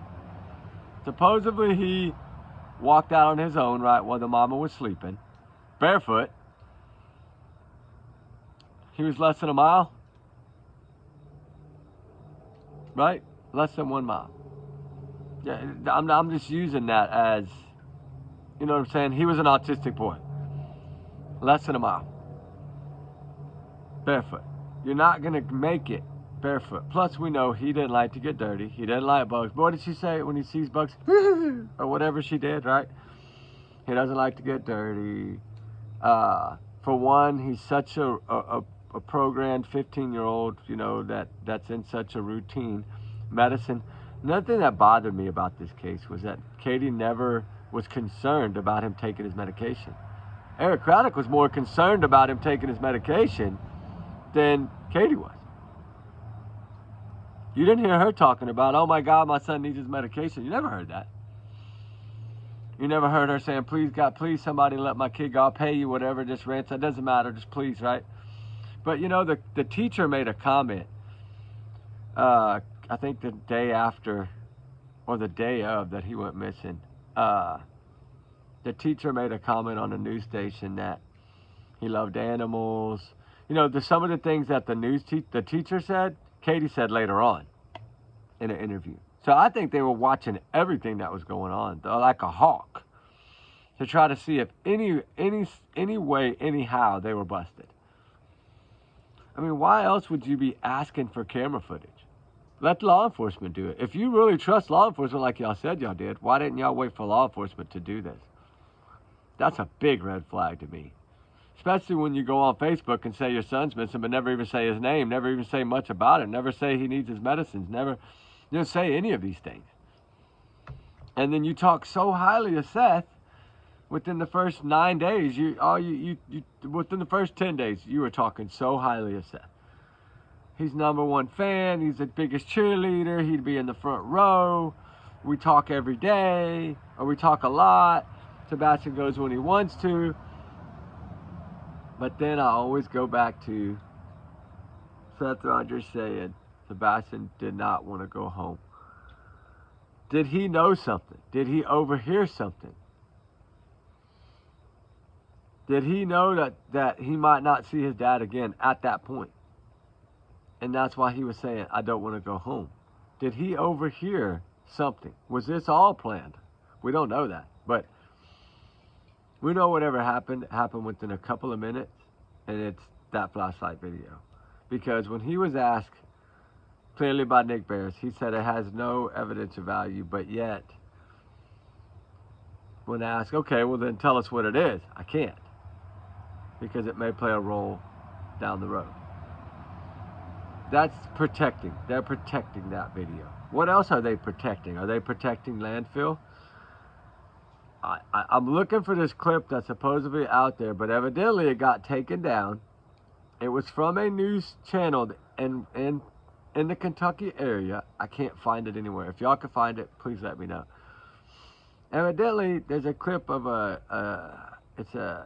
Supposedly he walked out on his own, right, while the mama was sleeping, barefoot. He was less than a mile. Right? Less than 1 mile. Yeah, I'm just using that as, you know what I'm saying? He was an autistic boy. Less than a mile. Barefoot. You're not going to make it barefoot. Plus, we know he didn't like to get dirty. He didn't like bugs. What did she say when he sees bugs? Or whatever she did, right? He doesn't like to get dirty. For one, he's such a programmed 15-year-old, you know, that's in such a routine medicine. Another thing that bothered me about this case was that Katie never was concerned about him taking his medication. Eric Craddock was more concerned about him taking his medication than Katie was. You didn't hear her talking about, oh my God, my son needs his medication. You never heard that. You never heard her saying, please God, please somebody let my kid go. I'll pay you whatever, just rent. It doesn't matter, just please, right? But, you know, the teacher made a comment, I think the day after or the day of that he went missing. The teacher made a comment on the news station that he loved animals. You know, some of the things that the teacher said, Katie said later on in an interview. So I think they were watching everything that was going on, like a hawk, to try to see if any way, anyhow, they were busted. I mean, why else would you be asking for camera footage? Let law enforcement do it. If you really trust law enforcement like y'all said y'all did, why didn't y'all wait for law enforcement to do this? That's a big red flag to me. Especially when you go on Facebook and say your son's missing, but never even say his name, never even say much about it, never say he needs his medicines, never say any of these things. And then you talk so highly of Seth within the first 9 days. Within the first 10 days, you were talking so highly of Seth. He's #1 fan. He's the biggest cheerleader. He'd be in the front row. We talk every day, or we talk a lot. Sebastian goes when he wants to. But then I always go back to Seth Rogers saying Sebastian did not want to go home. Did he know something? Did he overhear something? Did he know that he might not see his dad again at that point? And that's why he was saying, I don't want to go home. Did he overhear something? Was this all planned? We don't know that. But we know whatever happened within a couple of minutes, and it's that flashlight video. Because when he was asked clearly by Nick Bears, he said it has no evidence of value, but yet when asked, okay, well then tell us what it is, I can't, because it may play a role down the road. That's protecting. They're protecting that video. What else are they protecting? Are they protecting Landfill? I'm looking for this clip that's supposedly out there, but evidently it got taken down. It was from a news channel in the Kentucky area. I can't find it anywhere. If y'all can find it, please let me know. Evidently, there's a clip of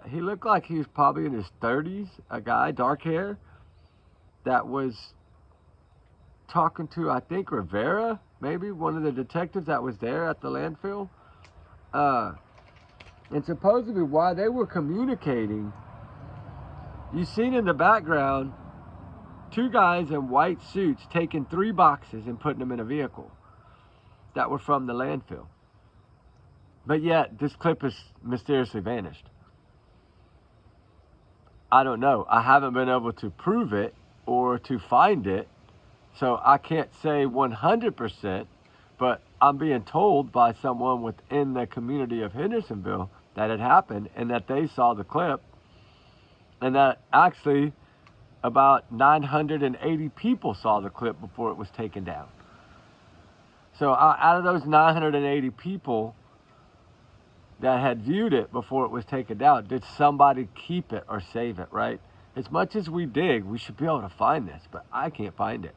he looked like he was probably in his 30s, a guy, dark hair, that was talking to, I think, Rivera, maybe one of the detectives that was there at the landfill. And supposedly while they were communicating, you seen in the background 2 guys in white suits taking 3 boxes and putting them in a vehicle that were from the landfill. But yet this clip has mysteriously vanished. I don't know. I haven't been able to prove it or to find it, so I can't say 100%, but I'm being told by someone within the community of Hendersonville that it happened and that they saw the clip, and that actually about 980 people saw the clip before it was taken down. So out of those 980 people that had viewed it before it was taken down, did somebody keep it or save it, right? As much as we dig, we should be able to find this, but I can't find it.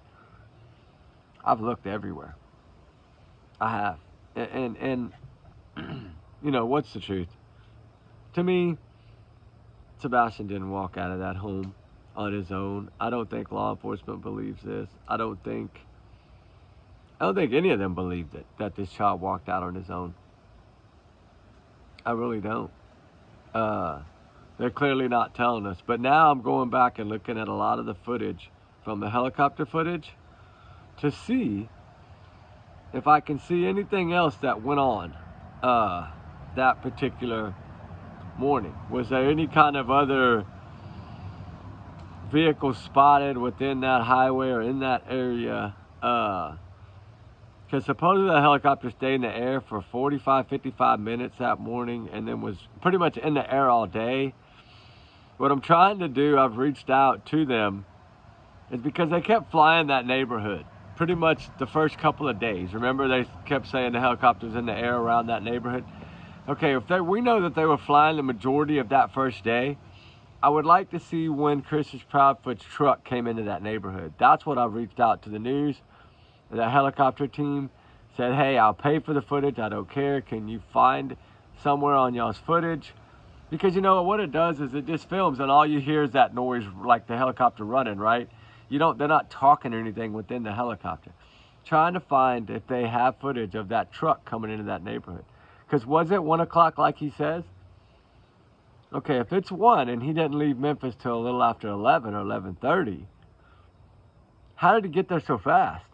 I've looked everywhere. I have. And you know, what's the truth? To me, Sebastian didn't walk out of that home on his own. I don't think law enforcement believes this. I don't think any of them believed it, that this child walked out on his own. I really don't. They're clearly not telling us. But now I'm going back and looking at a lot of the footage from the helicopter footage to see if I can see anything else that went on that particular morning. Was there any kind of other vehicle spotted within that highway or in that area? Because supposedly the helicopter stayed in the air for 45, 55 minutes that morning and then was pretty much in the air all day. What I'm trying to do, I've reached out to them, is because they kept flying that neighborhood pretty much the first couple of days. Remember, they kept saying the helicopters in the air around that neighborhood? Okay, we know that they were flying the majority of that first day. I would like to see when Chris's Proudfoot's truck came into that neighborhood. That's what I've reached out to the news. The helicopter team said, hey, I'll pay for the footage. I don't care. Can you find somewhere on y'all's footage? Because you know what it does is it just films and all you hear is that noise, like the helicopter running, right? They're not talking or anything within the helicopter. Trying to find if they have footage of that truck coming into that neighborhood. Because was it 1 o'clock like he says? Okay, if it's 1 and he didn't leave Memphis till a little after 11 or 11:30, how did he get there so fast?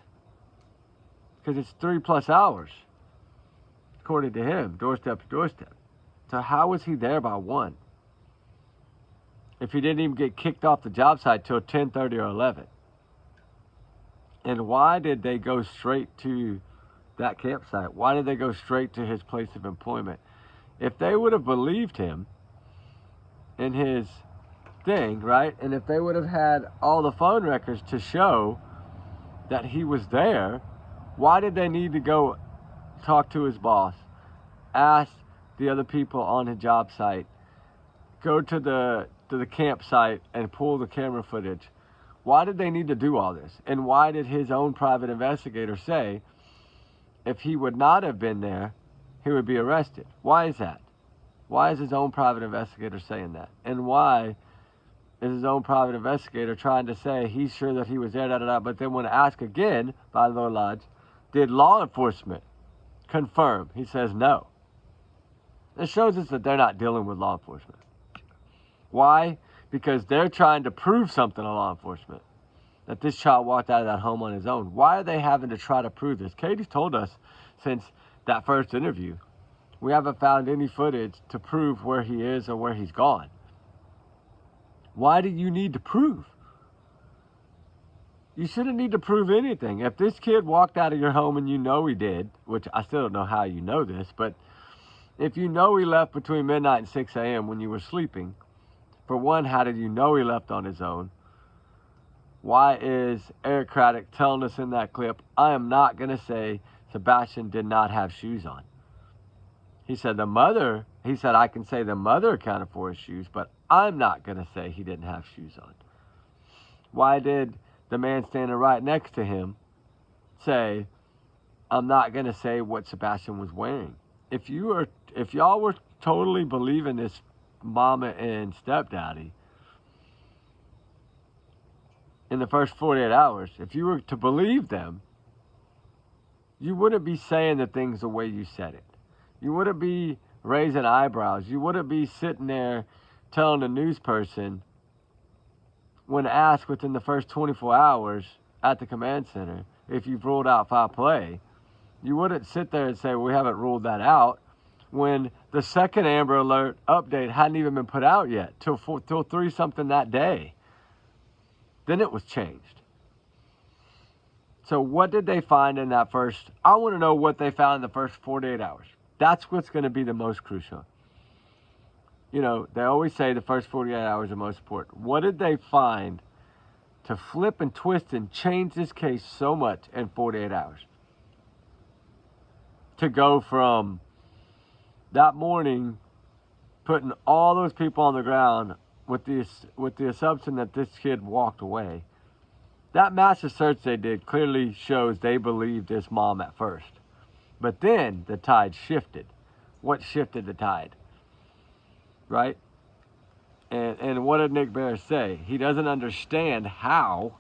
Because it's 3+ hours, according to him, doorstep to doorstep. So how was he there by 1? If he didn't even get kicked off the job site till 10:30 or 11? And why did they go straight to that campsite? Why did they go straight to his place of employment? If they would have believed him in his thing, right? And if they would have had all the phone records to show that he was there, why did they need to go talk to his boss, ask the other people on his job site, go to the campsite and pull the camera footage? Why did they need to do all this? And why did his own private investigator say if he would not have been there, he would be arrested? Why is that? Why is his own private investigator saying that? And why is his own private investigator trying to say he's sure that he was there, but then when asked again by Lower Lodge, did law enforcement confirm? He says no. It shows us that they're not dealing with law enforcement. Why? Because they're trying to prove something to law enforcement, that this child walked out of that home on his own. Why are they having to try to prove this? Katie's told us since that first interview, we haven't found any footage to prove where he is or where he's gone. Why do you need to prove? You shouldn't need to prove anything. If this kid walked out of your home and you know he did, which I still don't know how you know this, but if you know he left between midnight and 6 a.m. when you were sleeping, for one, how did you know he left on his own? Why is Eric Craddock telling us in that clip, I am not going to say Sebastian did not have shoes on? He said I can say the mother accounted for his shoes, but I'm not going to say he didn't have shoes on. Why did the man standing right next to him say, I'm not going to say what Sebastian was wearing? If y'all were totally believing this mama and stepdaddy in the first 48 hours, if you were to believe them, you wouldn't be saying the things the way you said it. You wouldn't be raising eyebrows. You wouldn't be sitting there telling a news person when asked within the first 24 hours at the command center if you've ruled out foul play. You wouldn't sit there and say, well, we haven't ruled that out, when the second Amber Alert update hadn't even been put out yet, till 3 something that day. Then it was changed. So what did they find in that first? I want to know what they found in the first 48 hours. That's what's going to be the most crucial. You know, they always say the first 48 hours are most important. What did they find to flip and twist and change this case so much in 48 hours? To go from that morning putting all those people on the ground with the assumption that this kid walked away. That massive search they did clearly shows they believed this mom at first. But then the tide shifted. What shifted the tide? Right? And what did Nick Bear say? He doesn't understand how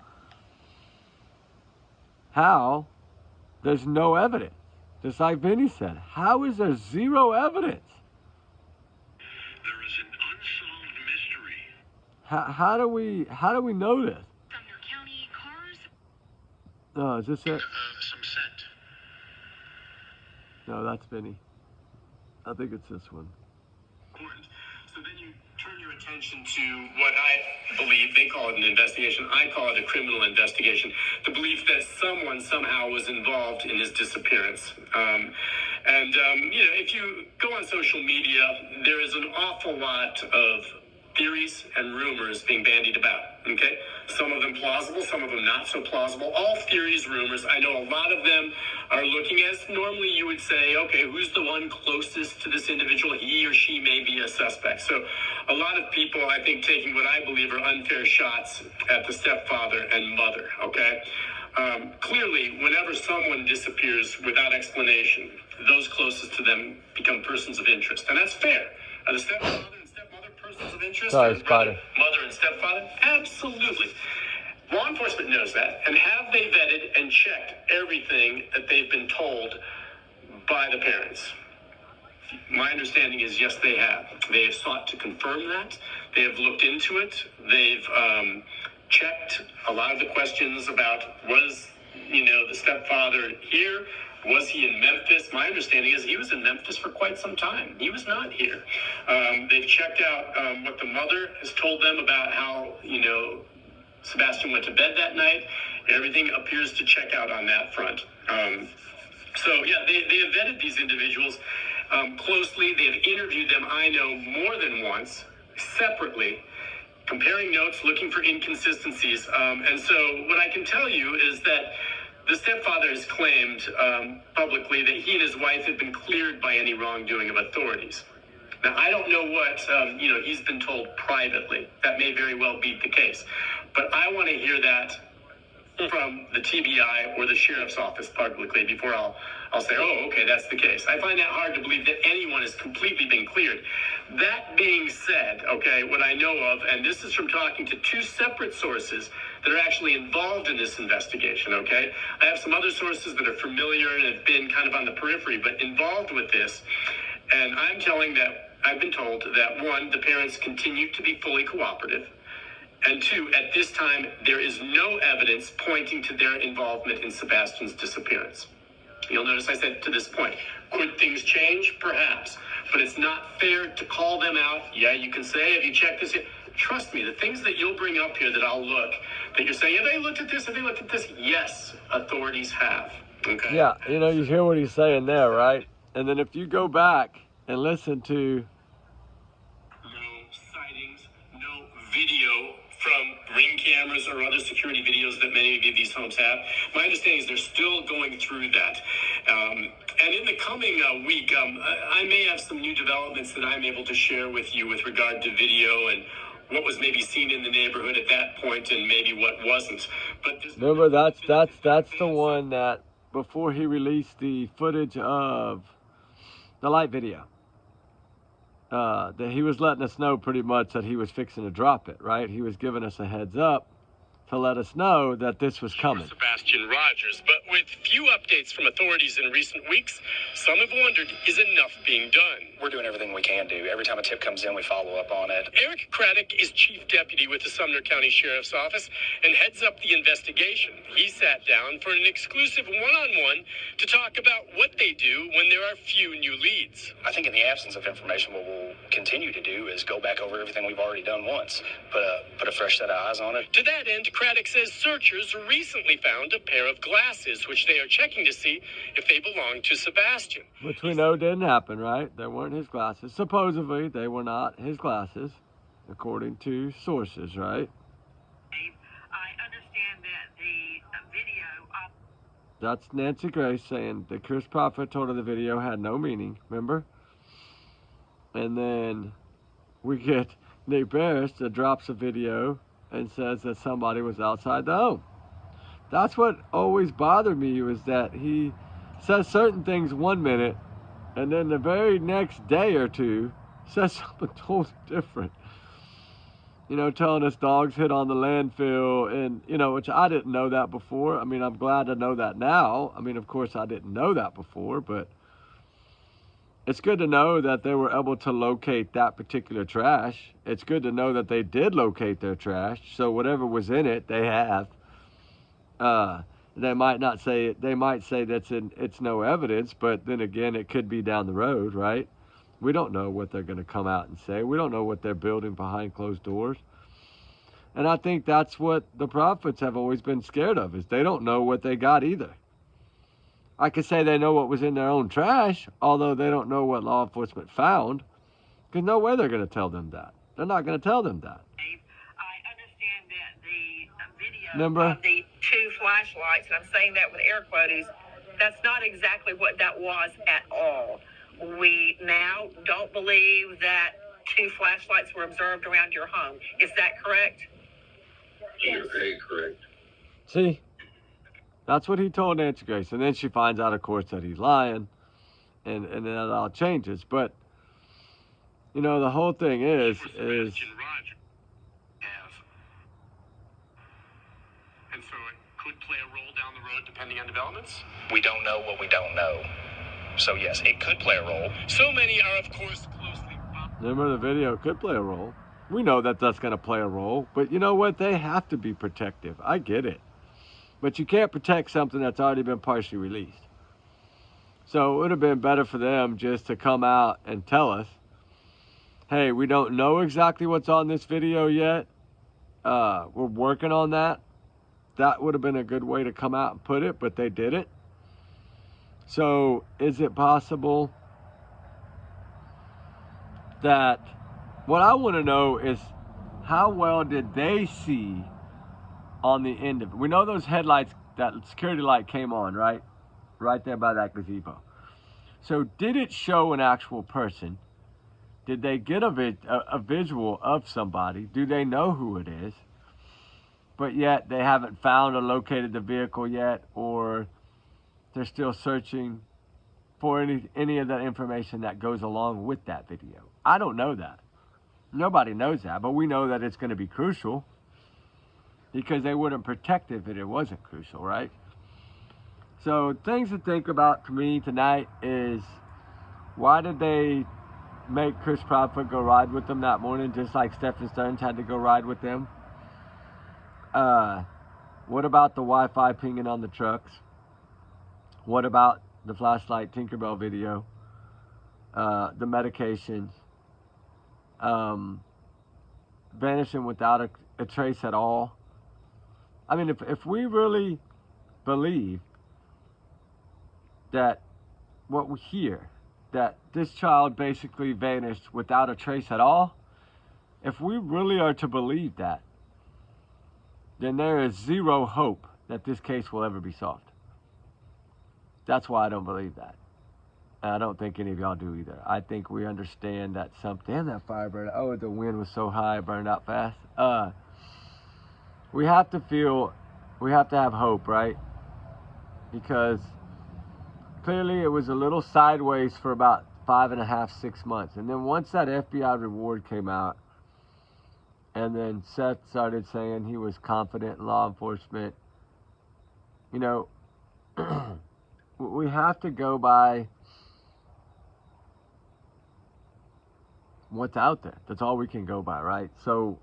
there's no evidence. Just like Vinny said, how is there zero evidence? There is an unsolved mystery. How do we know this? Sumner County cars. Oh, is this it? Some scent. No, that's Vinny. I think it's this one. So then you turn your attention to what I believe, they call it an investigation, I call it a criminal investigation, the belief that someone somehow was involved in his disappearance. You know, if you go on social media, there is an awful lot of theories and rumors being bandied about, okay? Some of them plausible, some of them not so plausible. All theories, rumors. I know a lot of them are looking as normally you would say, okay, who's the one closest to this individual? He or she may be a suspect. So a lot of people, I think, taking what I believe are unfair shots at the stepfather and mother, okay? Clearly, whenever someone disappears without explanation, those closest to them become persons of interest. And that's fair. Are the stepfather and stepmother persons of interest? Sorry, Brother, Spider. mother and stepfather? Absolutely. Law enforcement knows that. And have they vetted and checked everything that they've been told by the parents? My understanding is yes, they have. They have sought to confirm that. They have looked into it. They've checked a lot of the questions about was, the stepfather here? Was he in Memphis? My understanding is he was in Memphis for quite some time. He was not here. They've checked out what the mother has told them about how, Sebastian went to bed that night. Everything appears to check out on that front. They have vetted these individuals. closely. They have interviewed them, I know, more than once, separately, comparing notes, looking for inconsistencies. And so what I can tell you is that the stepfather has claimed publicly that he and his wife have been cleared by any wrongdoing of authorities. Now, I don't know what, he's been told privately. That may very well be the case. But I want to hear that from the TBI or the sheriff's office publicly before I'll say, oh, okay, that's the case. I find that hard to believe that anyone has completely been cleared. That being said, okay, what I know of, and this is from talking to two separate sources that are actually involved in this investigation, okay? I have some other sources that are familiar and have been kind of on the periphery, but involved with this. And I've been told that, one, the parents continue to be fully cooperative. And two, at this time, there is no evidence pointing to their involvement in Sebastian's disappearance. You'll notice I said to this point. Could things change? Perhaps. But it's not fair to call them out. Yeah, you can say, have you checked this yet? Trust me, the things that you'll bring up here that I'll look, that you're saying, have they looked at this? Have they looked at this? Yes, authorities have. Okay? Yeah, you hear what he's saying there, right? And then if you go back and listen to... No sightings, no video from ring cameras or other security videos that many of these homes have. My understanding is they're still going through that. And in the coming week, I may have some new developments that I'm able to share with you with regard to video and what was maybe seen in the neighborhood at that point and maybe what wasn't. But remember, that's the one that before he released the footage of the light video, that he was letting us know pretty much that he was fixing to drop it, right? He was giving us a heads up to let us know that this was coming. Sebastian Rogers, but with few updates from authorities in recent weeks, some have wondered, is enough being done? We're doing everything we can do. Every time a tip comes in, we follow up on it. Eric Craddock is chief deputy with the Sumner County Sheriff's Office and heads up the investigation. He sat down for an exclusive one-on-one to talk about what they do when there are few new leads. I think in the absence of information, what we'll continue to do is go back over everything we've already done once, put a fresh set of eyes on it. To that end, Craddock says searchers recently found a pair of glasses, which they are checking to see if they belong to Sebastian. Which we know didn't happen, right? They weren't his glasses. Supposedly, they were not his glasses, according to sources, right? I understand that the video... That's Nancy Grace saying that Chris Prophet told her the video had no meaning, remember? And then we get Nick Barris that drops a video and says that somebody was outside the home. That's what always bothered me, was that he says certain things 1 minute and then the very next day or two says something totally different. Telling us dogs hit on the landfill and, which I didn't know that before. I mean, I'm glad to know that now. I mean, of course I didn't know that before, but it's good to know that they were able to locate that particular trash. It's good to know that they did locate their trash. So whatever was in it, they have. They might not say it. They might say it's no evidence, but then again, it could be down the road, right? We don't know what they're going to come out and say. We don't know what they're building behind closed doors. And I think that's what the prophets have always been scared of, is they don't know what they got either. I could say they know what was in their own trash, although they don't know what law enforcement found, because no way they're going to tell them that. They're not going to tell them that. I understand that the video Remember? Of the two flashlights, and I'm saying that with air quotes, that's not exactly what that was at all. We now don't believe that two flashlights were observed around your home. Is that correct? You're very correct. See? That's what he told Nancy Grace. And then she finds out, of course, that he's lying. And then it all changes. But, the whole thing is... And so it could play a role down the road depending on developments? We don't know what we don't know. So yes, it could play a role. So many are, of course, closely... Remember, the video could play a role. We know that that's going to play a role. But you know what? They have to be protective. I get it. But you can't protect something that's already been partially released. So it would have been better for them just to come out and tell us, hey, we don't know exactly what's on this video yet. We're working on that. That would have been a good way to come out and put it, but they didn't. So is it possible that what I want to know is how well did they see on the end of it? We know those headlights, that security light came on, right? Right there by that gazebo. So did it show an actual person? Did they get a visual of somebody? Do they know who it is? But yet they haven't found or located the vehicle yet, or they're still searching for any of the information that goes along with that video. I don't know that. Nobody knows that, but we know that it's going to be crucial, because they wouldn't protect it if it wasn't crucial, right? So things to think about for me tonight is, why did they make Chris Proudfoot go ride with them that morning, just like Stephen Stearns had to go ride with them? What about the Wi-Fi pinging on the trucks? What about the flashlight Tinkerbell video? The medications? Vanishing without a trace at all? I mean, if we really believe that what we hear, that this child basically vanished without a trace at all, if we really are to believe that, then there is zero hope that this case will ever be solved. That's why I don't believe that. And I don't think any of y'all do either. I think we understand that damn, that fire burned. Oh, the wind was so high, it burned out fast. We have to have hope, right? Because clearly it was a little sideways for about 5.5, 6 months. And then once that FBI reward came out, and then Seth started saying he was confident in law enforcement, you know, we have to go by what's out there. That's all we can go by, right? So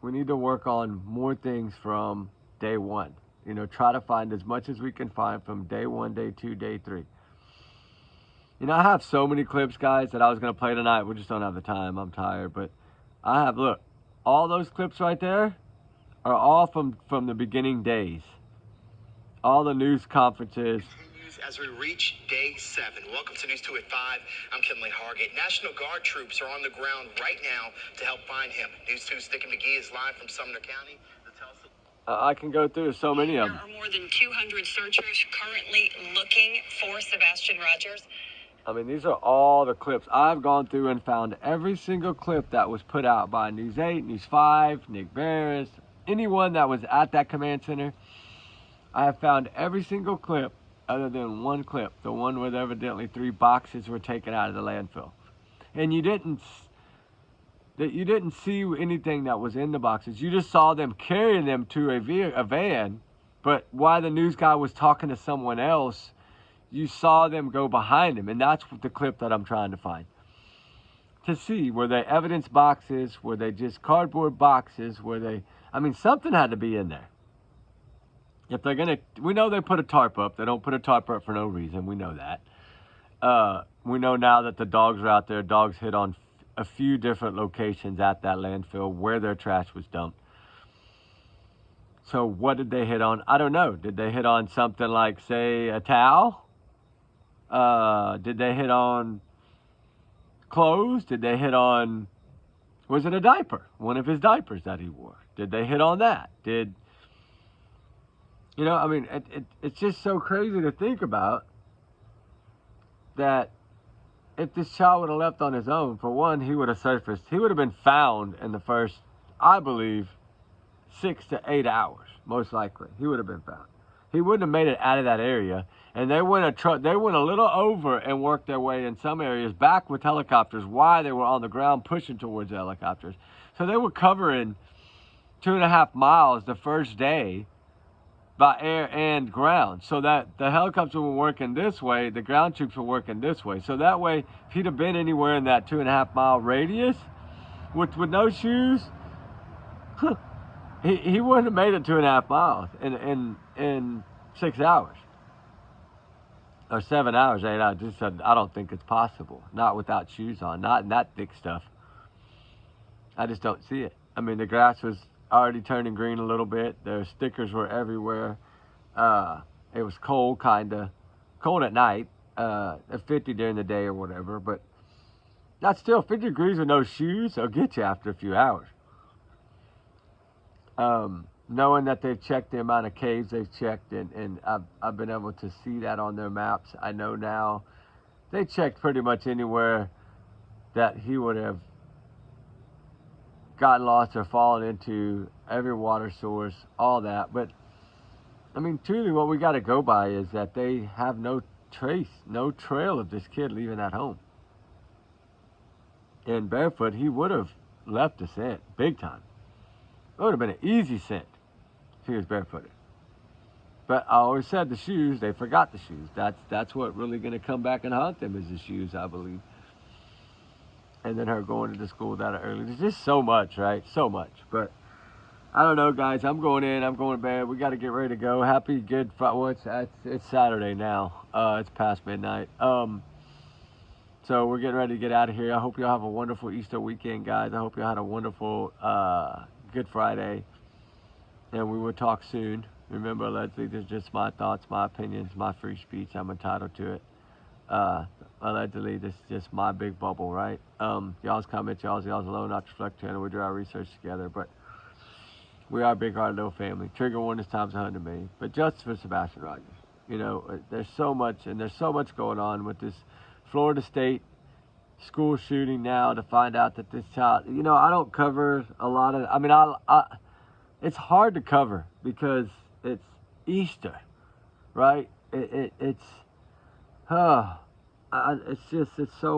we need to work on more things from day one. You know, try to find as much as we can find from day 1, day 2, day 3. You know, I have so many clips, guys, that I was going to play tonight. We just don't have the time. I'm tired. But I have, look, all those clips right there are all from the beginning days. All the news conferences. As we reach day 7. Welcome to News 2 at 5. I'm Kinley Hargett. National Guard troops are on the ground right now to help find him. News 2's Sticky McGee is live from Sumner County. I can go through so many of them. There are more than 200 searchers currently looking for Sebastian Rogers. I mean, these are all the clips. I've gone through and found every single clip that was put out by News 8, News 5, Nick Barris, anyone that was at that command center. I have found every single clip other than one clip, the one where evidently 3 boxes were taken out of the landfill. And you didn't see anything that was in the boxes. You just saw them carrying them to a van, but while the news guy was talking to someone else, you saw them go behind him. And that's the clip that I'm trying to find. To see, were they evidence boxes? Were they just cardboard boxes? I mean, something had to be in there. If they're gonna, we know they put a tarp up. They don't put a tarp up for no reason. We know that. We know now that the dogs are out there. Dogs hit on a few different locations at that landfill where their trash was dumped. So what did they hit on? I don't know. Did they hit on something like, say, a towel? Did they hit on clothes? Did they hit on, was it a diaper? One of his diapers that he wore. Did they hit on that? You know, I mean, it's just so crazy to think about that if this child would have left on his own, for one, he would have surfaced. He would have been found in the first, I believe, 6 to 8 hours, most likely. He would have been found. He wouldn't have made it out of that area. And they went a little over and worked their way in some areas back with helicopters while they were on the ground pushing towards the helicopters. So they were covering 2.5 miles the first day by air and ground, so that the helicopters were working this way, the ground troops were working this way. So that way, if he'd have been anywhere in that 2.5 mile radius with no shoes, he wouldn't have made it 2.5 miles in 6 hours or 7 hours, 8 hours. Just said, I don't think it's possible. Not without shoes on, not in that thick stuff. I just don't see it. I mean, the grass was already turning green a little bit. Their stickers were everywhere. It was cold, kind of cold at night, at 50 during the day or whatever. But That's still 50 degrees with no shoes. They'll get you after a few hours. Knowing that they've checked the amount of caves they've checked, and I've been able to see that on their maps. I know now they checked pretty much anywhere that he would have gotten lost or fallen into, every water source, all that. But I mean, truly what we got to go by is that they have no trace, no trail of this kid leaving that home. And barefoot, he would have left a scent big time. It would have been an easy scent if he was barefooted. But I always said the shoes, they forgot the shoes. That's what really going to come back and haunt them, is the shoes, I believe. And then her going to the school that early. There's just so much, right? So much. But I don't know, guys. I'm going in. I'm going to bed. We got to get ready to go. Happy Good Friday. Well, it's Saturday now. It's past midnight. So we're getting ready to get out of here. I hope y'all have a wonderful Easter weekend, guys. I hope y'all had a wonderful Good Friday. And we will talk soon. Remember, Leslie, this is just my thoughts, my opinions, my free speech. I'm entitled to it. Allegedly, this is just my big bubble, right? Y'all's comment, y'all's alone, not reflect channel. We do our research together, but we are a big heart, little family. Trigger warning times 100 million. But justice for Sebastian Rogers. You know, there's so much, and there's so much going on with this Florida State school shooting now, to find out that this child, you know, I don't cover a lot of, I mean, it's hard to cover because it's Easter, right? It's so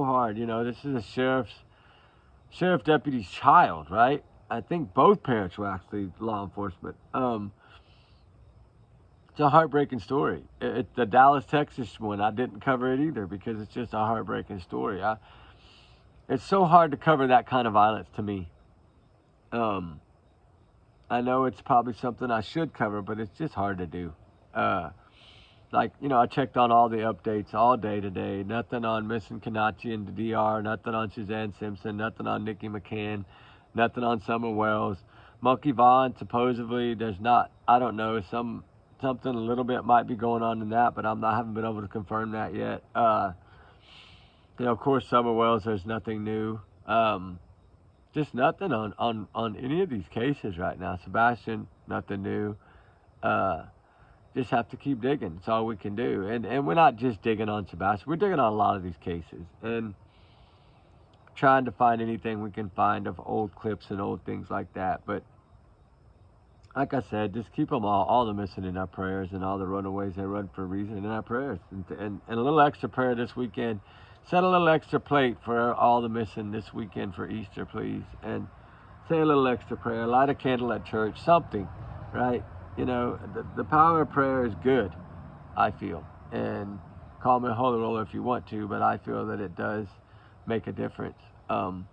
hard. You know, this is a sheriff deputy's child, right? I think both parents were actually law enforcement. It's a heartbreaking story. The Dallas, Texas one, I didn't cover it either because it's just a heartbreaking story. It's so hard to cover that kind of violence to me. I know it's probably something I should cover, but it's just hard to do. Like, you know, I checked on all the updates all day today. Nothing on missing Kanachi and the DR. Nothing on Suzanne Simpson. Nothing on Nikki McCann. Nothing on Summer Wells. Monkey Vaughn, supposedly, there's not, I don't know, something a little bit might be going on in that, but I haven't been able to confirm that yet. You know, of course, Summer Wells, there's nothing new. Just nothing on any of these cases right now. Sebastian, nothing new. Just have to keep digging. It's all we can do. And we're not just digging on Sebastian. We're digging on a lot of these cases. And trying to find anything we can find of old clips and old things like that. But like I said, just keep them all the missing in our prayers, and all the runaways, they run for a reason, in our prayers. And a little extra prayer this weekend. Set a little extra plate for all the missing this weekend for Easter, please. And say a little extra prayer. Light a candle at church. Something, right? You know, the power of prayer is good, I feel. And call me a holy roller if you want to, but I feel that it does make a difference. So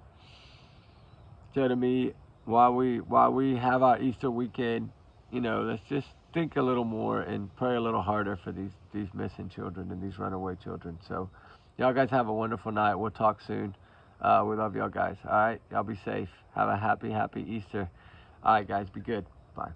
to me, while we have our Easter weekend, you know, let's just think a little more and pray a little harder for these missing children and these runaway children. So y'all guys have a wonderful night. We'll talk soon. We love y'all guys. All right, y'all be safe. Have a happy Easter. All right, guys, be good. Bye.